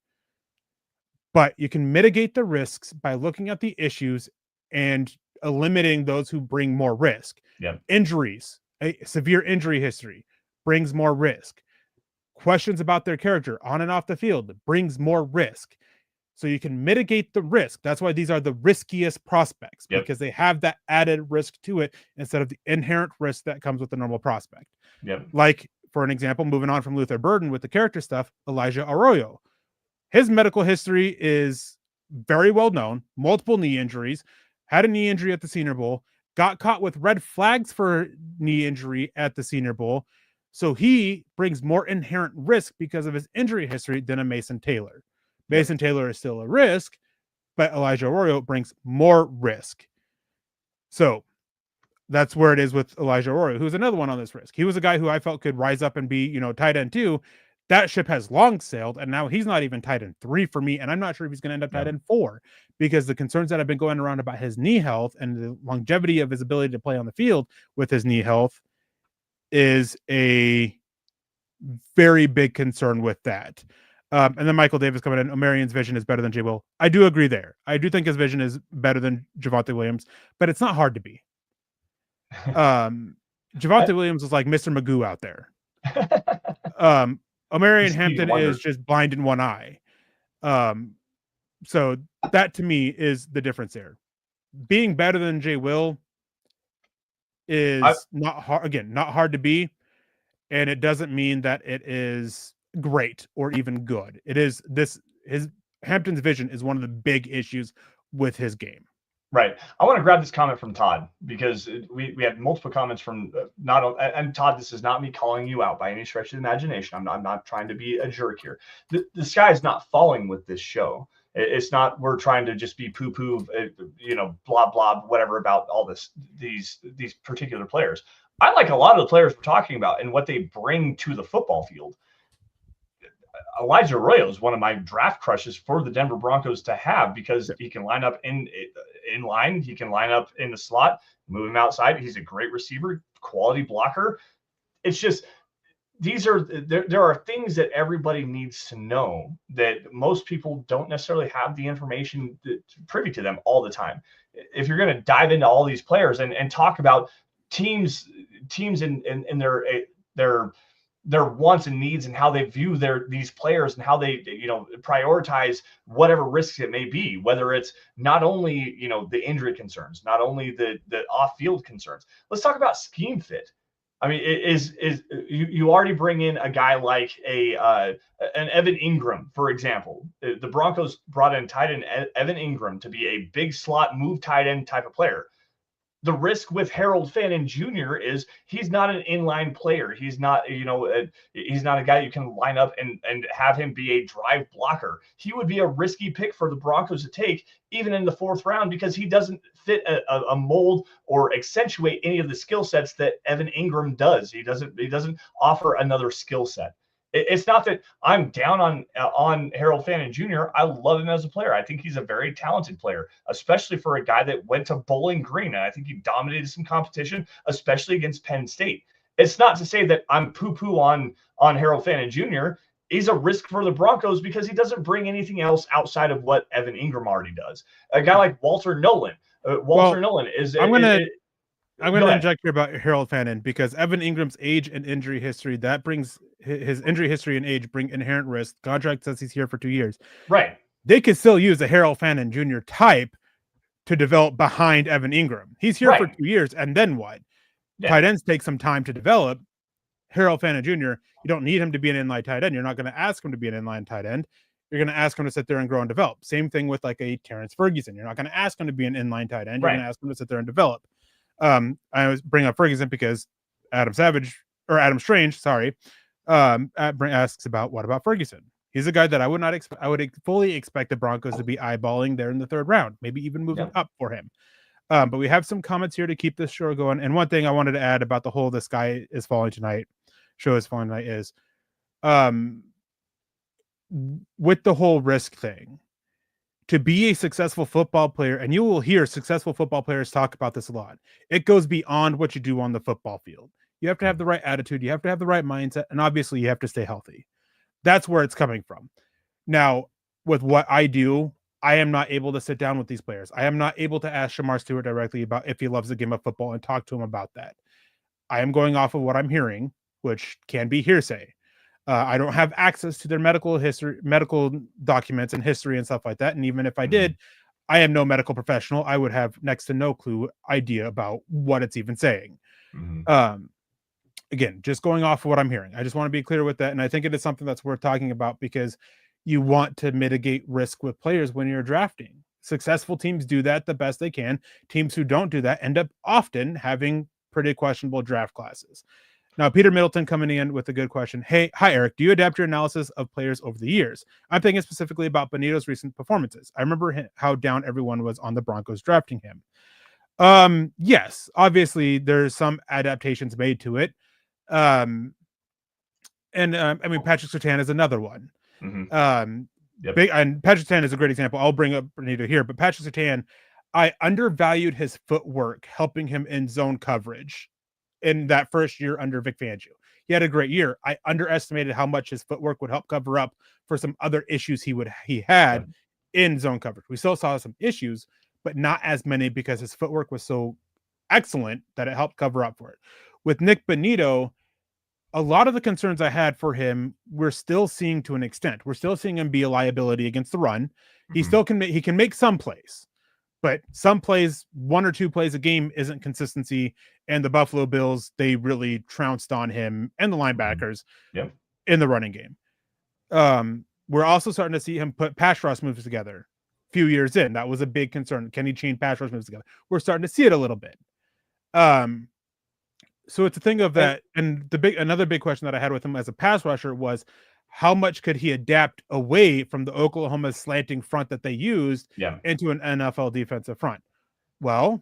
But you can mitigate the risks by looking at the issues and eliminating those who bring more risk. Injuries, a severe injury history brings more risk. Questions about their character on and off the field brings more risk. So you can mitigate the risk. That's why these are the riskiest prospects, because they have that added risk to it instead of the inherent risk that comes with the normal prospect. Like, for an example, moving on from Luther Burton with the character stuff, Elijah Arroyo. His medical history is very well known. Multiple knee injuries, had a knee injury at the Senior Bowl, got caught with red flags for knee injury at the Senior Bowl. So he brings more inherent risk because of his injury history than a Mason Taylor. Mason Taylor is still a risk, but Elijah Arroyo brings more risk. So that's where it is with Elijah Arroyo, who's another one on this risk. He was a guy who I felt could rise up and be, tight end 2. That ship has long sailed, and now he's not even tight end 3 for me, and I'm not sure if he's going to end up tight end 4, because the concerns that have been going around about his knee health and the longevity of his ability to play on the field with his knee health is a very big concern with that. And then Michael Davis coming in, O'Marion's vision is better than Jay Will. I do agree there. I do think his vision is better than Javonte Williams, but it's not hard to be. Javonte Williams is like Mr. Magoo out there. O'Marion Hampton is just blind in one eye. So that to me is the difference there. Being better than Jay Will is not hard to be, and it doesn't mean that it is great or even good. It is his Hampton's vision is one of the big issues with his game. Right. I want to grab this comment from Todd, because we had multiple comments from and Todd, this is not me calling you out by any stretch of the imagination. I'm not trying to be a jerk here. The sky is not falling with this show. It's not, we're trying to just be poo-poo, blah, blah, whatever about all these particular players. I like a lot of the players we're talking about and what they bring to the football field. Elijah Arroyo is one of my draft crushes for the Denver Broncos to have, because he can line up in line. He can line up in the slot, move him outside. He's a great receiver, quality blocker. It's just, there are things that everybody needs to know that most people don't necessarily have the information privy to them all the time. If you're going to dive into all these players and talk about teams in their wants and needs and how they view these players and how they prioritize whatever risks it may be, whether it's not only the injury concerns, not only the off-field concerns. Let's talk about scheme fit. I mean, you already bring in a guy like an Evan Ingram, for example. The Broncos brought in tight end Evan Ingram to be a big slot move tight end type of player. The risk with Harold Fannin Jr. is he's not an inline player. He's not, he's not a guy you can line up and have him be a drive blocker. He would be a risky pick for the Broncos to take, even in the 4th round, because he doesn't fit a mold or accentuate any of the skill sets that Evan Ingram does. He doesn't offer another skill set. It's not that I'm down on Harold Fannin Jr. I love him as a player. I think he's a very talented player, especially for a guy that went to Bowling Green. And I think he dominated some competition, especially against Penn State. It's not to say that I'm poo-poo on Harold Fannin Jr. he's a risk for the Broncos because he doesn't bring anything else outside of what Evan Ingram already does. A guy like Walter Nolan. Nolan is. I'm gonna Go ahead. inject here about Harold Fannin because Evan Ingram's age and injury history, that brings his injury history and age bring inherent risk. Contract says he's here for 2 years. Right. They could still use a Harold Fannin Jr. type to develop behind Evan Ingram. He's here for 2 years, and then what? Yeah. Tight ends take some time to develop. Harold Fannin Jr., you don't need him to be an inline tight end. You're not going to ask him to be an inline tight end. You're going to ask him to sit there and grow and develop. Same thing with like a Terrence Ferguson. You're not going to ask him to be an inline tight end. You're going to ask him to sit there and develop. I always bring up Ferguson because Adam Strange, asks about what about Ferguson. He's a guy that I would fully expect the Broncos to be eyeballing there in the 3rd round, maybe even moving up for him. But we have some comments here to keep this show going. And one thing I wanted to add about the whole "The Sky is Falling Tonight" show is falling tonight is, with the whole risk thing, to be a successful football player, and you will hear successful football players talk about this a lot, it goes beyond what you do on the football field. You have to have the right attitude. You have to have the right mindset. And obviously you have to stay healthy. That's where it's coming from. Now, with what I do, I am not able to sit down with these players. I am not able to ask Shamar Stewart directly about if he loves the game of football and talk to him about that. I am going off of what I'm hearing, which can be hearsay. I don't have access to their medical documents and history and stuff like that. And even if I did, I am no medical professional. I would have next to no idea about what it's even saying. Again, just going off of what I'm hearing. I just want to be clear with that. And I think it is something that's worth talking about because you want to mitigate risk with players when you're drafting. Successful teams do that the best they can. Teams who don't do that end up often having pretty questionable draft classes. Now, Peter Middleton coming in with a good question. Hey, hi, Eric. Do you adapt your analysis of players over the years? I'm thinking specifically about Benito's recent performances. I remember how down everyone was on the Broncos drafting him. Yes, obviously there's some adaptations made to it. I mean, Patrick Surtain is another one. And Patrick Surtain is a great example. I'll bring up Benito here, but Patrick Surtain, I undervalued his footwork, helping him in zone coverage in that first year under Vic Fangio. He had a great year. I underestimated how much his footwork would help cover up for some other issues he had in zone coverage. We still saw some issues, but not as many because his footwork was so excellent that it helped cover up for it. With Nick Benito, a lot of the concerns I had for him, we're still seeing to an extent. We're still seeing him be a liability against the run. He still can make some plays, but some plays, 1 or 2 plays a game isn't consistency. And the Buffalo Bills, they really trounced on him and the linebackers in the running game. We're also starting to see him put pass rush moves together. A few years in, that was a big concern. Can he chain pass rush moves together? We're starting to see it a little bit. So it's a thing of that. And another big question that I had with him as a pass rusher was, how much could he adapt away from the Oklahoma slanting front that they used into an NFL defensive front? Well,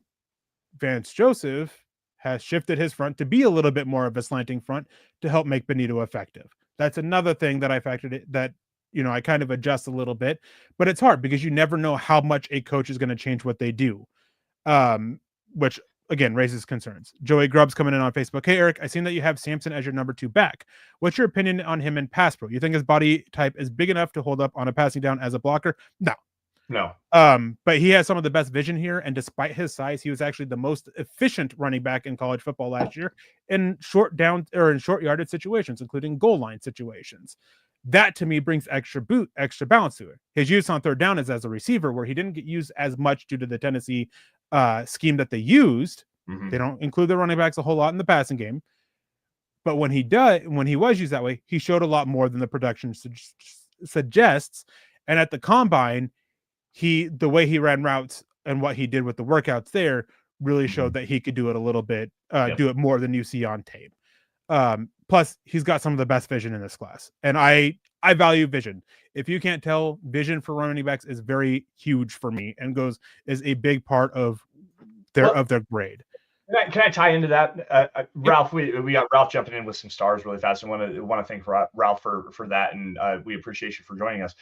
Vance Joseph has shifted his front to be a little bit more of a slanting front to help make Benito effective. That's another thing that I factored it, that, I kind of adjust a little bit, but it's hard because you never know how much a coach is going to change what they do. Which again raises concerns. Joey Grubbs coming in on Facebook. Hey, Eric, I seen that you have Samson as your number 2 back. What's your opinion on him in pass pro? You think his body type is big enough to hold up on a passing down as a blocker? No. But he has some of the best vision here, and despite his size, he was actually the most efficient running back in college football last year in short yardage situations, including goal line situations. That to me brings extra balance to it. His use on 3rd down is as a receiver, where he didn't get used as much due to the Tennessee scheme that they used. They don't include the running backs a whole lot in the passing game, but when he was used that way, he showed a lot more than the production suggests. And at the combine, the way he ran routes and what he did with the workouts there really showed that he could do it a little bit, do it more than you see on tape. Plus, he's got some of the best vision in this class, and I value vision. If you can't tell, vision for running backs is very huge for me, and is a big part of their grade. Can I tie into that, Ralph? We got Ralph jumping in with some stars really fast. I want to thank Ralph for that, and we appreciate you for joining us.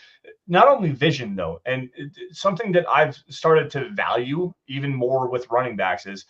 Not only vision though, and something that I've started to value even more with running backs is,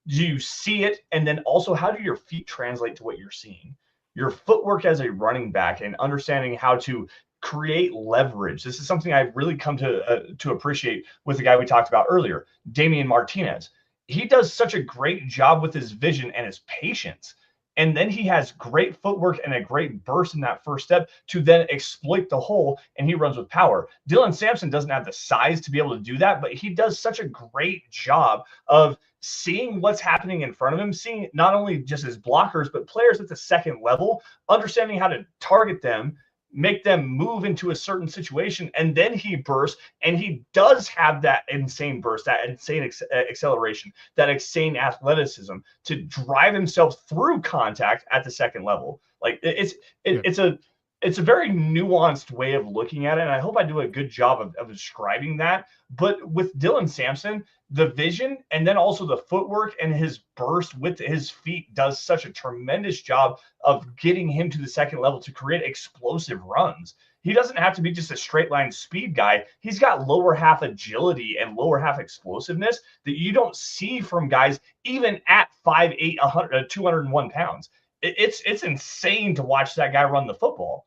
do you see it, and then also how do your feet translate to what you're seeing? your footwork as a running back and understanding how to create leverage. This is something I've really come to appreciate with the guy we talked about earlier, Damian Martinez. He does such a great job with his vision and his patience. And then he has great footwork and a great burst in that first step to then exploit the hole, and he runs with power. Dylan Samson doesn't have the size to be able to do that, but he does such a great job of seeing what's happening in front of him, seeing not only just his blockers, but players at the second level, understanding how to target them, make them move into a certain situation, and then he bursts, and he does have that insane burst, that insane acceleration, that insane athleticism to drive himself through contact at the second level. Like it's a very nuanced way of looking at it, and I hope I do a good job of describing that. But with Dylan Samson, the vision and then also the footwork and his burst with his feet does such a tremendous job of getting him to the second level to create explosive runs. He doesn't have to be just a straight line speed guy. He's got lower half agility and lower half explosiveness that you don't see from guys even at 5'8", 201 pounds. It's insane to watch that guy run the football.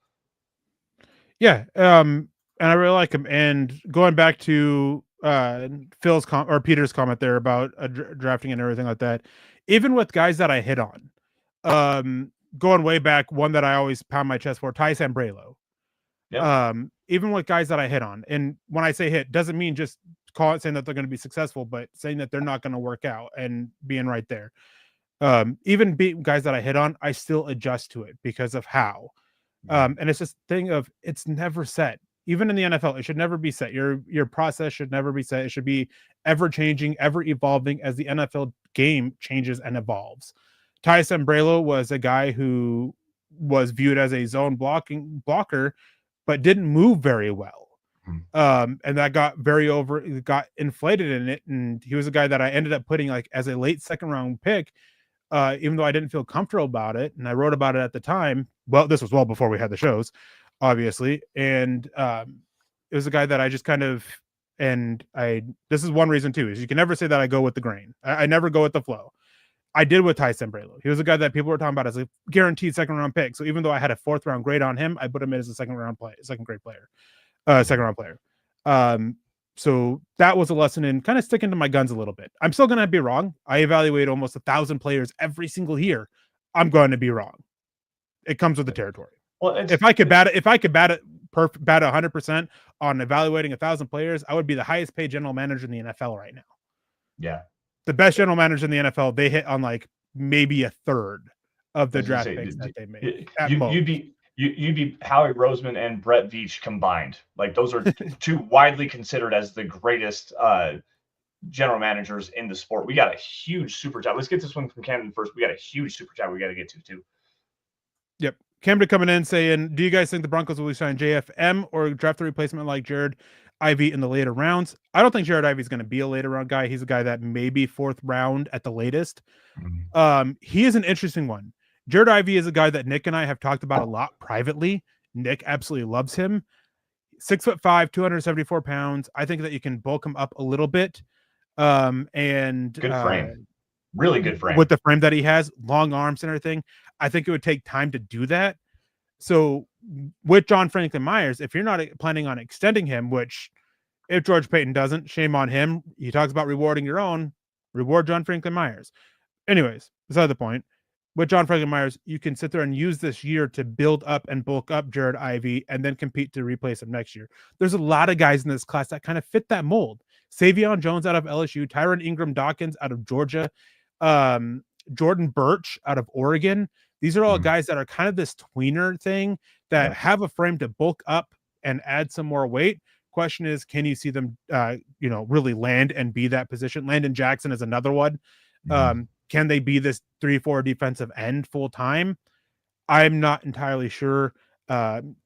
Yeah, and I really like him. And going back to Phil's or Peter's comment there about drafting and everything like that, even with guys that I hit on, going way back, one that I always pound my chest for, Ty Sambrailo. Yep. Even with guys that I hit on, and when I say hit, doesn't mean just call it saying that they're going to be successful, but saying that they're not going to work out and being right there. Even guys that I hit on, I still adjust to it because of how. And it's this thing of it's never set. Even in the NFL, it should never be set. Your process should never be set. It should be ever changing, ever evolving as the NFL game changes and evolves. Ty Sambrailo was a guy who was viewed as a zone blocker, but didn't move very well. And that got got inflated in it. And he was a guy that I ended up putting like as a late second round pick, even though I didn't feel comfortable about it. And I wrote about it at the time. Well, this was well before we had the shows, obviously. And it was a guy that I just kind of, this is one reason too, is you can never say that I go with the grain. I never go with the flow. I did with Ty Sambrailo. He was a guy that people were talking about as a guaranteed second round pick. So even though I had a 4th round grade on him, I put him in as a second grade player, second round player. So that was a lesson in kind of sticking to my guns a little bit. I'm still going to be wrong. I evaluate almost 1,000 players every single year. I'm going to be wrong. It comes with the territory. Well, if I could bat it 100% on evaluating 1,000 players, I would be the highest paid general manager in the NFL right now. Yeah. The best general managers in the NFL, they hit on like maybe a third of the draft picks that they made. You'd be Howie Roseman and Brett Veach combined. Like those are two widely considered as the greatest general managers in the sport. We got a huge super chat. Let's get this one from Camden first. We got a huge super chat we got to get to too. Yep. Camden coming in saying, do you guys think the Broncos will sign JFM or draft a replacement like Jared Ivey in the later rounds? I don't think Jared Ivey is going to be a later round guy. He's a guy that may be 4th round at the latest. He is an interesting one. Jared Ivey is a guy that Nick and I have talked about a lot privately. Nick absolutely loves him. 6'5", 274 pounds. I think that you can bulk him up a little bit. And good frame. Really good frame. With the frame that he has, long arms and everything. I think it would take time to do that. So with John Franklin Myers, if you're not planning on extending him, which if George Paton doesn't, shame on him. He talks about rewarding your own. Reward John Franklin Myers. Anyways, beside the point. With John Franklin Myers, you can sit there and use this year to build up and bulk up Jared Ivey and then compete to replace him next year. There's a lot of guys in this class that kind of fit that mold. Savion Jones out of LSU, Tyron Ingram Dawkins out of Georgia, Jordan Birch out of Oregon. These are all guys that are kind of this tweener thing that have a frame to bulk up and add some more weight. Question is, can you see them, really land and be that position? Landon Jackson is another one. Can they be this 3-4 defensive end full time? I'm not entirely sure.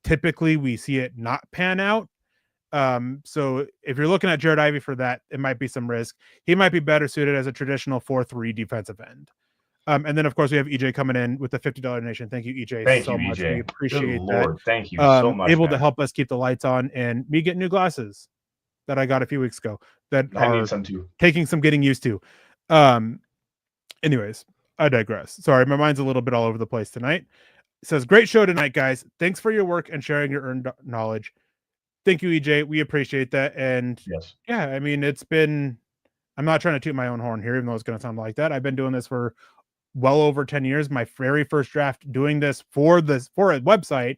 Typically, we see it not pan out. So if you're looking at Jared Ivey for that, it might be some risk. He might be better suited as a traditional 4-3 defensive end. And then, of course, we have EJ coming in with the $50 donation. Thank you, EJ. Thank so you, much. EJ. We appreciate Good that. Lord. Thank you so much. Able to help us keep the lights on, and me getting new glasses that I got a few weeks ago that I need some too. Taking some getting used to. Anyways, I digress. Sorry, my mind's a little bit all over the place tonight. says, great show tonight, guys. Thanks for your work and sharing your earned knowledge. Thank you, EJ. We appreciate that. And Yes. yeah, I mean, it's been, I'm not trying to toot my own horn here, even though it's going to sound like that. I've been doing this for well over 10 years. My very first draft doing this for a website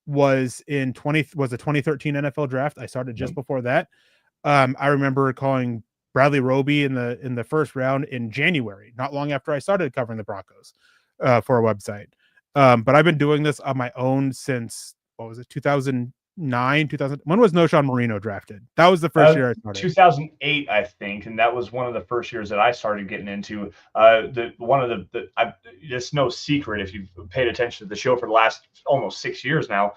was the 2013 NFL draft. I started just before that. I remember calling Bradley Roby in the first round in January, not long after I started covering the Broncos for a website. But I've been doing this on my own since, what was it, 2009, 2000. When was Noshawn Marino drafted? That was the first year I started. 2008, I think, and that was one of the first years that I started getting into it's no secret if you've paid attention to the show for the last almost 6 years now.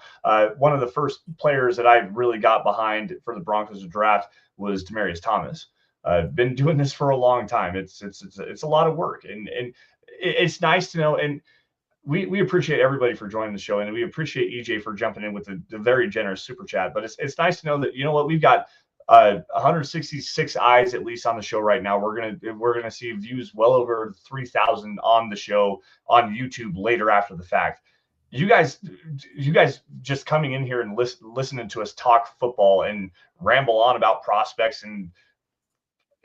One of the first players that I really got behind for the Broncos draft was Demaryius Thomas. I've been doing this for a long time. It's a lot of work, and it's nice to know. And we appreciate everybody for joining the show, and we appreciate EJ for jumping in with the very generous super chat. But it's nice to know that, you know what, we've got 166 eyes at least on the show right now. We're gonna see views well over 3,000 on the show on YouTube later after the fact. You guys just coming in here and listening to us talk football and ramble on about prospects, and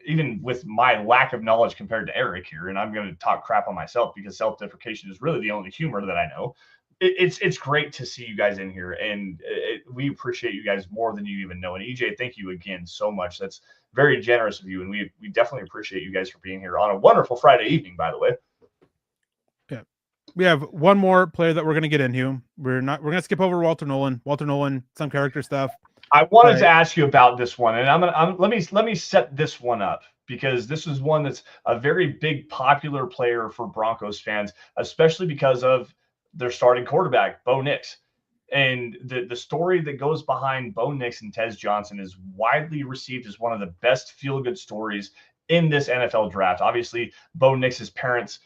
even with my lack of knowledge compared to Erick here, and I'm going to talk crap on myself because self-deprecation is really the only humor that I know. It's great to see you guys in here, and we appreciate you guys more than you even know. And EJ, thank you again so much. That's very generous of you, and we definitely appreciate you guys for being here on a wonderful Friday evening, by the way. Yeah, we have one more player that we're going to get into. We're going to skip over Walter Nolan, some character stuff. I wanted to ask you about this one, and let me set this one up, because this is one that's a very big popular player for Broncos fans, especially because of their starting quarterback, Bo Nix. And the story that goes behind Bo Nix and Tez Johnson is widely received as one of the best feel-good stories in this NFL draft. Obviously, Bo Nix's parents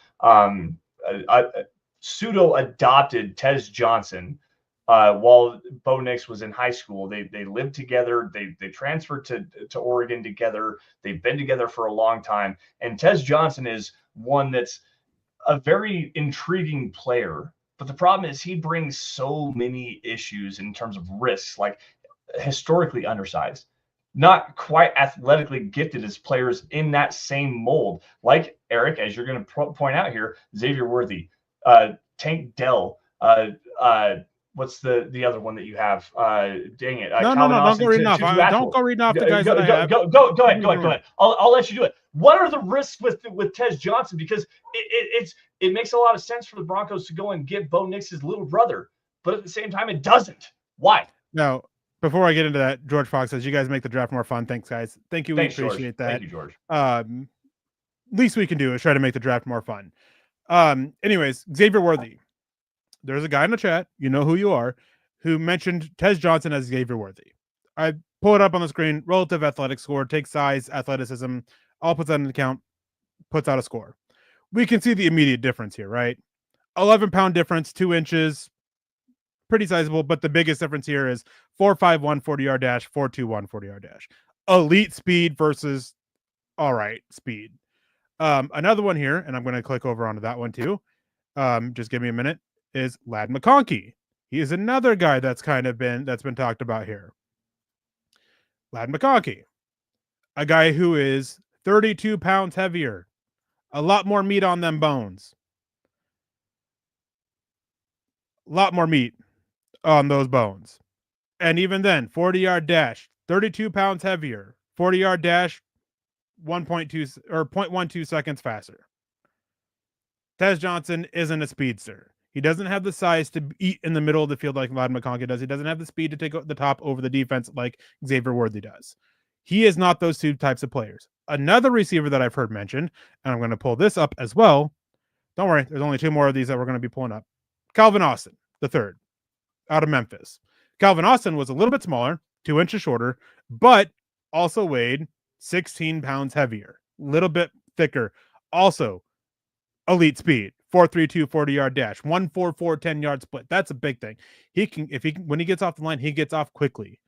pseudo-adopted Tez Johnson while Bo Nix was in high school. They lived together. They transferred to Oregon together. They've been together for a long time. And Tez Johnson is one that's a very intriguing player. But the problem is he brings so many issues in terms of risks, like historically undersized, not quite athletically gifted as players in that same mold, like Erick, as you're going to point out here, Xavier Worthy, Tank Dell, what's the other one that you have? Dang it. No, don't go reading off. Don't go reading off the guys that I have. Go ahead. I'll let you do it. What are the risks with Tez Johnson? Because it makes a lot of sense for the Broncos to go and get Bo Nix's little brother, but at the same time, it doesn't. Why? Now, before I get into that, George Fox says, you guys make the draft more fun. Thanks, guys. Thank you. Thanks, we appreciate George. that. Thank you, George. Least we can do is try to make the draft more fun. Anyways, Xavier Worthy. There's a guy in the chat, you know who you are, who mentioned Tez Johnson as Xavier Worthy. I pull it up on the screen. Relative athletic score, take size, athleticism, all puts that in account, puts out a score. We can see the immediate difference here, right? 11-pound difference, 2 inches, pretty sizable, but the biggest difference here is 4.51 40-yard dash, 4.21 40-yard dash. Elite speed versus all right speed. Another one here, and I'm going to click over onto that one too. Just give me a minute. Is Ladd McConkey. He is another guy that's been talked about here. Ladd McConkey, a guy who is 32 pounds heavier, a lot more meat on them bones, a lot more meat on those bones. And even then, 40-yard dash, 32 pounds heavier, 40-yard dash, 1.2 or 0.12 seconds faster. Tez Johnson isn't a speedster. He doesn't have the size to eat in the middle of the field like Ladd McConkey does. He doesn't have the speed to take the top over the defense like Xavier Worthy does. He is not those two types of players. Another receiver that I've heard mentioned, and I'm going to pull this up as well. Don't worry, there's only 2 more of these that we're going to be pulling up. Calvin Austin, the third, out of Memphis. Calvin Austin was a little bit smaller, 2 inches shorter, but also weighed 16 pounds heavier, a little bit thicker. Also, elite speed, 4.32 40-yard dash, 1.44 10-yard split. That's a big thing. When he gets off the line, he gets off quickly.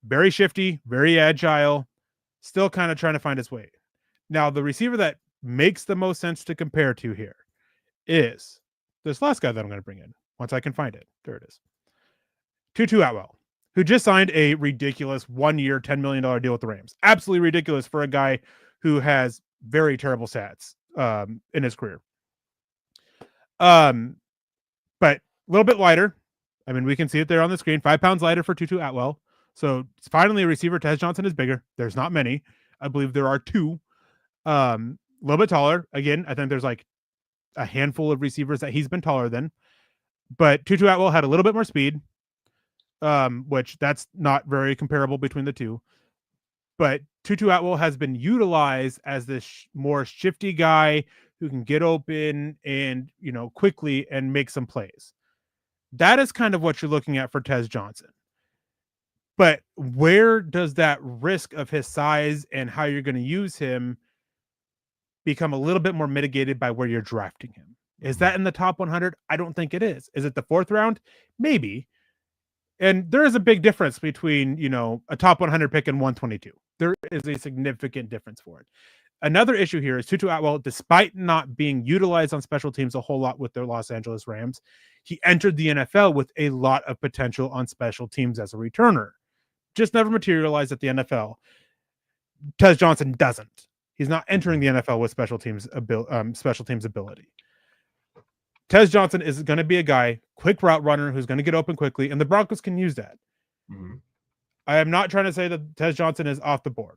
Very shifty, very agile, still kind of trying to find his way. Now, the receiver that makes the most sense to compare to here is this last guy that I'm going to bring in, once I can find it. There it is. Tutu Atwell, who just signed a ridiculous 1 year, $10 million deal with the Rams. Absolutely ridiculous for a guy who has very terrible stats in his career. But a little bit lighter. I mean, we can see it there on the screen. 5 pounds lighter for Tutu Atwell. So finally, a receiver. Tez Johnson is bigger. There's not many. I believe there are 2. A little bit taller. Again, I think there's like a handful of receivers that he's been taller than. But Tutu Atwell had a little bit more speed, which that's not very comparable between the two. But Tutu Atwell has been utilized as this more shifty guy who can get open and, quickly and make some plays. That is kind of what you're looking at for Tez Johnson. But where does that risk of his size and how you're going to use him become a little bit more mitigated by where you're drafting him? Is that in the top 100? I don't think it is. Is it the 4th round? Maybe. And there is a big difference between, a top 100 pick and 122. There is a significant difference for it. Another issue here is Tutu Atwell, despite not being utilized on special teams a whole lot with their Los Angeles Rams, he entered the NFL with a lot of potential on special teams as a returner. Just never materialized at the NFL. Tez Johnson doesn't. He's not entering the NFL with special teams ability. Tez Johnson is going to be a guy, quick route runner, who's going to get open quickly, and the Broncos can use that. Mm-hmm. I am not trying to say that Tez Johnson is off the board.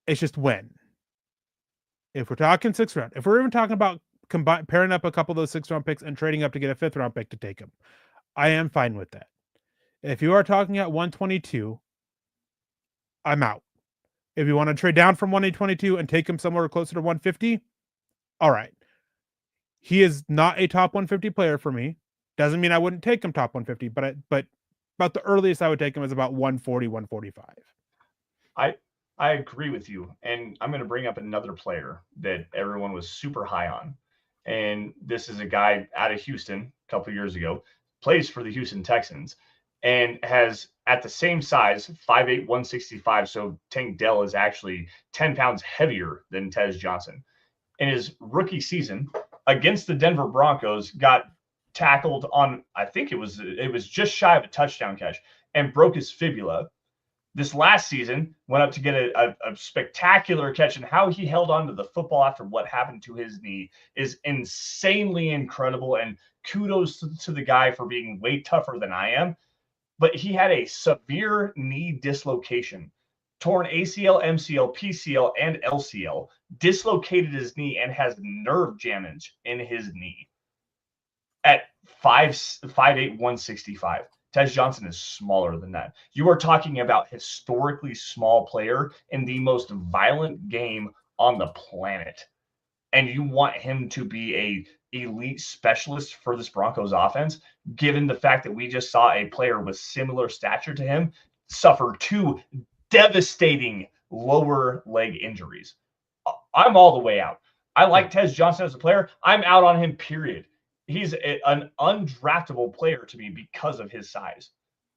It's just when. If we're talking 6th round, if we're even talking about pairing up a couple of those 6th round picks and trading up to get a 5th round pick to take him, I am fine with that. If you are talking at 122, I'm out. If you want to trade down from 122 and take him somewhere closer to 150, all right. He is not a top 150 player for me. Doesn't mean I wouldn't take him top 150, but about the earliest I would take him is about 140, 145. I agree with you. And I'm going to bring up another player that everyone was super high on. And this is a guy out of Houston a couple of years ago, plays for the Houston Texans, and has at the same size, 5'8", 165. So Tank Dell is actually 10 pounds heavier than Tez Johnson. In his rookie season against the Denver Broncos, got tackled on, I think it was just shy of a touchdown catch, and broke his fibula. This last season, went up to get a spectacular catch, and how he held on to the football after what happened to his knee is insanely incredible, and kudos to the guy for being way tougher than I am. But he had a severe knee dislocation, torn ACL, MCL, PCL, and LCL, dislocated his knee, and has nerve damage in his knee at 5'8", 165. Tez Johnson is smaller than that. You are talking about historically small player in the most violent game on the planet. And you want him to be a elite specialist for this Broncos offense, given the fact that we just saw a player with similar stature to him suffer 2 devastating lower leg injuries. I'm all the way out. I like Tez Johnson as a player. I'm out on him, period. He's an undraftable player to me because of his size.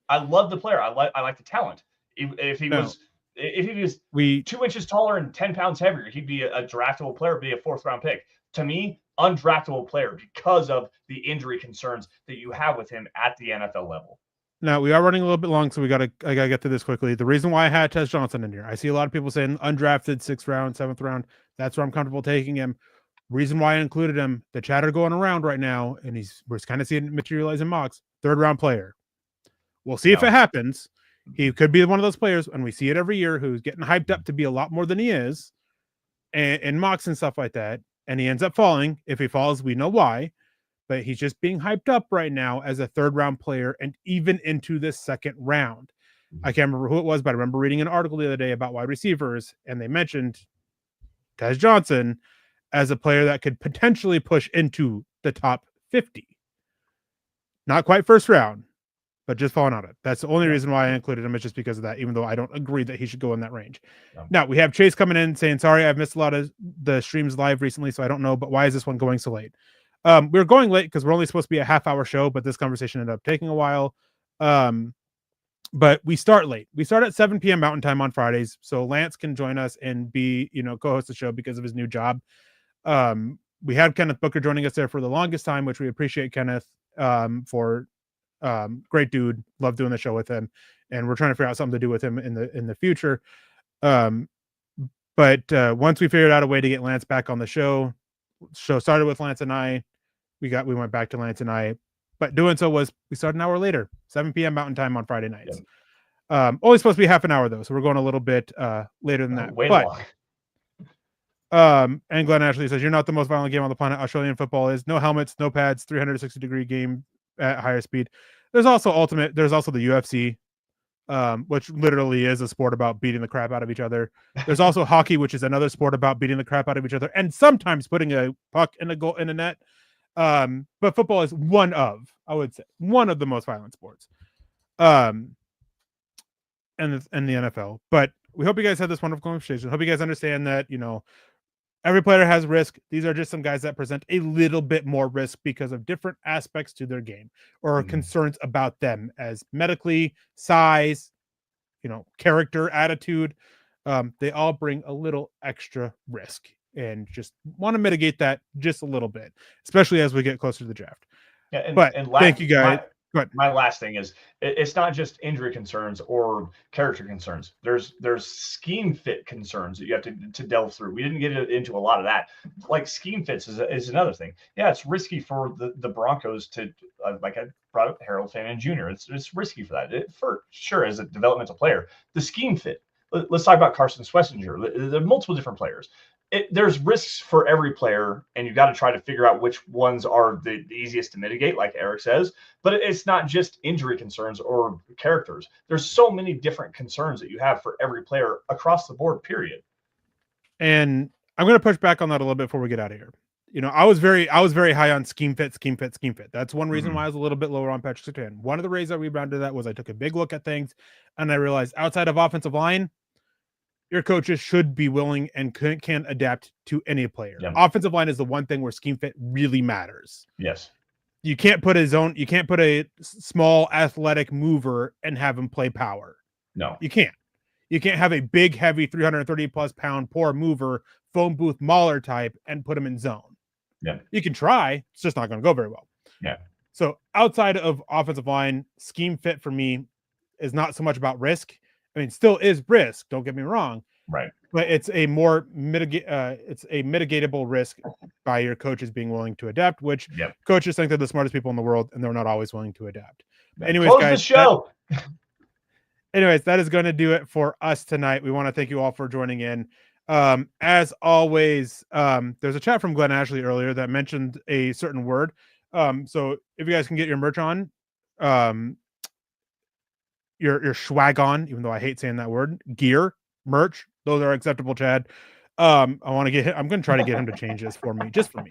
I love the player. I like the talent. If he was 2 inches taller and 10 pounds heavier, he'd be a draftable player, be a 4th round pick. To me, undraftable player because of the injury concerns that you have with him at the NFL level. Now, we are running a little bit long, so I gotta get through this quickly. The reason why I had Tez Johnson in here, I see a lot of people saying undrafted 6th round, 7th round. That's where I'm comfortable taking him. Reason why I included him, the chatter going around right now, and we're kind of seeing it materialize in mocks, 3rd round player. We'll see if it happens. He could be one of those players, and we see it every year, who's getting hyped up to be a lot more than he is, and mocks and stuff like that, and he ends up falling. If he falls, we know why, but he's just being hyped up right now as a 3rd round player, and even into the 2nd round. I can't remember who it was, but I remember reading an article the other day about wide receivers, and they mentioned Tez Johnson as a player that could potentially push into the top 50. Not quite 1st round, but just falling on it. That's the only reason why I included him, is just because of that, even though I don't agree that he should go in that range. No. Now, we have Chase coming in saying, sorry, I've missed a lot of the streams live recently, so I don't know, but why is this one going so late? We're going late because we're only supposed to be a half-hour show, but this conversation ended up taking a while. But we start late. We start at 7 p.m. Mountain Time on Fridays, so Lance can join us and be, co-host the show because of his new job. we had Kenneth Booker joining us there for the longest time, which we appreciate Kenneth for. Great dude, love doing the show with him, and we're trying to figure out something to do with him in the future. But once we figured out a way to get Lance back on the show started with Lance and I. We went back to Lance and I, but doing so was we started an hour later, 7 p.m. Mountain Time on Friday nights. Only supposed to be half an hour though, so we're going a little bit later than that. Way long. And Glenn Ashley says, "You're not the most violent game on the planet. Australian football is no helmets, no pads, 360-degree game at higher speed. There's also There's also the UFC, which literally is a sport about beating the crap out of each other. There's also hockey, which is another sport about beating the crap out of each other and sometimes putting a puck in a goal in a net. But football is one of the most violent sports. And the NFL. But we hope you guys had this wonderful conversation. Hope you guys understand that, every player has risk. These are just some guys that present a little bit more risk because of different aspects to their game or concerns about them as medically, size, character, attitude. They all bring a little extra risk and just want to mitigate that just a little bit, especially as we get closer to the draft. Yeah, thank you guys. My last thing is it's not just injury concerns or character concerns. There's scheme fit concerns that you have to delve through. We didn't get into a lot of that. Like scheme fits is another thing. Yeah, it's risky for the Broncos to like I brought up Harold Fannin Jr. It's risky for that. For sure, as a developmental player, the scheme fit. Let's talk about Carson Swessinger. There are multiple different players. There's risks for every player, and you've got to try to figure out which ones are the easiest to mitigate, like Erick says. But it's not just injury concerns or characters. There's so many different concerns that you have for every player across the board, period. And I'm going to push back on that a little bit before we get out of here. I was very high on scheme fit. That's one reason why I was a little bit lower on Patrick Surtain. One of the reasons I rebounded that was I took a big look at things, and I realized outside of offensive line, your coaches should be willing and can adapt to any player. Yep. Offensive line is the one thing where scheme fit really matters. Yes. You can't put a small athletic mover and have him play power. No. You can't have a big, heavy 330 plus pound poor mover, phone booth mauler type and put him in zone. Yeah. You can try. It's just not going to go very well. Yeah. So outside of offensive line, scheme fit for me is not so much about risk. I mean, still is risk. Don't get me wrong. Right. But it's a more mitigatable risk by your coaches being willing to adapt, which coaches think they're the smartest people in the world, and they're not always willing to adapt. But anyways, close guys, the show. That is going to do it for us tonight. We want to thank you all for joining in. As always, there's a chat from Glenn Ashley earlier that mentioned a certain word. So if you guys can get your merch on, your swag on, even though I hate saying that word, gear, merch, those are acceptable, Chad. I'm going to try to get him to change this for me, just for me.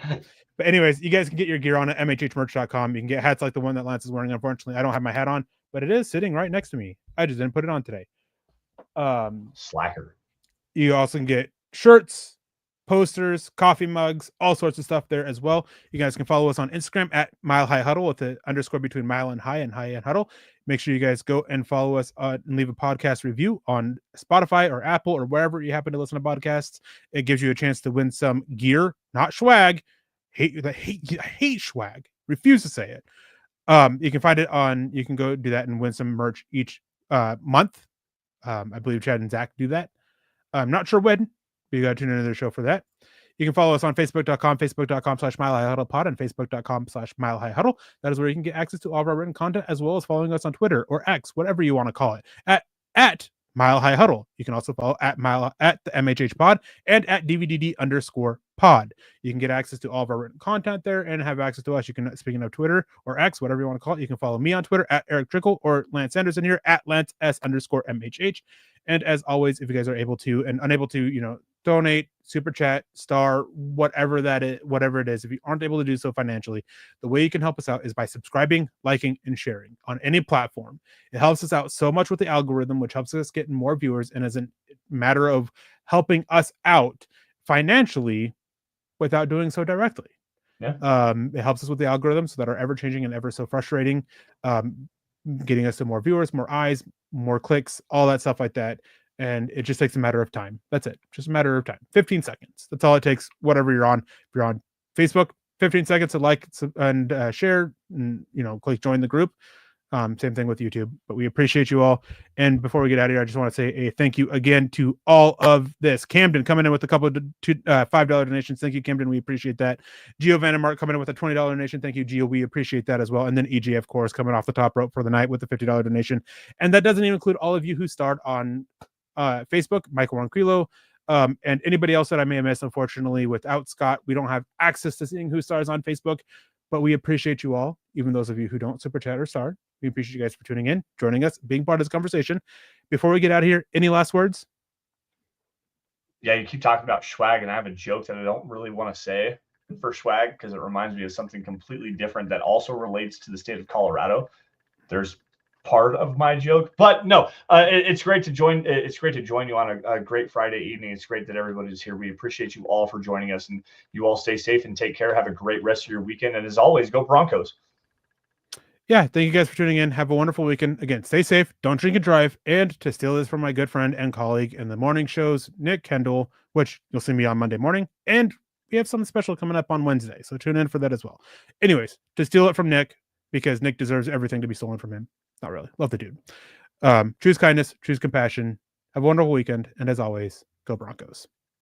But anyways, you guys can get your gear on at mhhmerch.com. You can get hats like the one that Lance is wearing. Unfortunately, I don't have my hat on, but it is sitting right next to me. I just didn't put it on today. Slacker. You also can get shirts, posters, coffee mugs, all sorts of stuff there as well. You guys can follow us on Instagram at Mile High Huddle with the underscore between mile and high and huddle. Make sure you guys go and follow us and leave a podcast review on Spotify or Apple or wherever you happen to listen to podcasts. It gives you a chance to win some gear, not swag. I hate swag. Refuse to say it. You can find it you can go do that and win some merch each month. I believe Chad and Zach do that. I'm not sure when, but you got to tune into their show for that. You can follow us on facebook.com/milehighhuddlepod and facebook.com/milehighhuddle. That is where you can get access to all of our written content, as well as following us on Twitter or X, whatever you want to call it, at Mile High Huddle. You can also follow at the MHH Pod and at DVDD_pod. You can get access to all of our written content there and have access to us. You can, speaking of Twitter or X, whatever you want to call it, you can follow me on Twitter at Erick Trickel or Lance Sanderson here at Lance S_MHH. And as always, if you guys are able to and unable to, donate, super chat, star, whatever it is, if you aren't able to do so financially, the way you can help us out is by subscribing, liking, and sharing on any platform. It helps us out so much with the algorithm, which helps us get more viewers, and is a matter of helping us out financially without doing so directly. Yeah. It helps us with the algorithms that are ever changing and ever so frustrating, getting us to more viewers, more eyes, more clicks, all that stuff like that. And it just takes a matter of time. That's it. Just a matter of time. 15 seconds. That's all it takes. Whatever you're on. If you're on Facebook, 15 seconds to like and share, and click join the group. Same thing with YouTube, but we appreciate you all. And before we get out of here, I just want to say a thank you again to all of this. Camden coming in with a couple of $5 donations. Thank you, Camden. We appreciate that. Gio Vandermark coming in with a $20 donation. Thank you, Gio. We appreciate that as well. And then EJ, of course, coming off the top rope for the night with the $50 donation. And that doesn't even include all of you who starred on Facebook, Michael Ronquillo, and anybody else that I may have missed. Unfortunately, without Scott, we don't have access to seeing who stars on Facebook, but we appreciate you all, even those of you who don't super chat or star. We appreciate you guys for tuning in, joining us, being part of this conversation. Before we get out of here, any last words? Yeah, you keep talking about swag, and I have a joke that I don't really want to say for swag because it reminds me of something completely different that also relates to the state of Colorado. There's part of my joke, but no, it's great to join. It's great to join you on a great Friday evening. It's great that everybody's here. We appreciate you all for joining us, and you all stay safe and take care. Have a great rest of your weekend, and as always, go Broncos. Yeah, thank you guys for tuning in. Have a wonderful weekend. Again, stay safe, don't drink and drive, and to steal this from my good friend and colleague in the morning shows, Nick Kendall, which you'll see me on Monday morning, and we have something special coming up on Wednesday, so tune in for that as well. Anyways, to steal it from Nick, because Nick deserves everything to be stolen from him. Not really. Love the dude. Choose kindness, choose compassion. Have a wonderful weekend, and as always, go Broncos.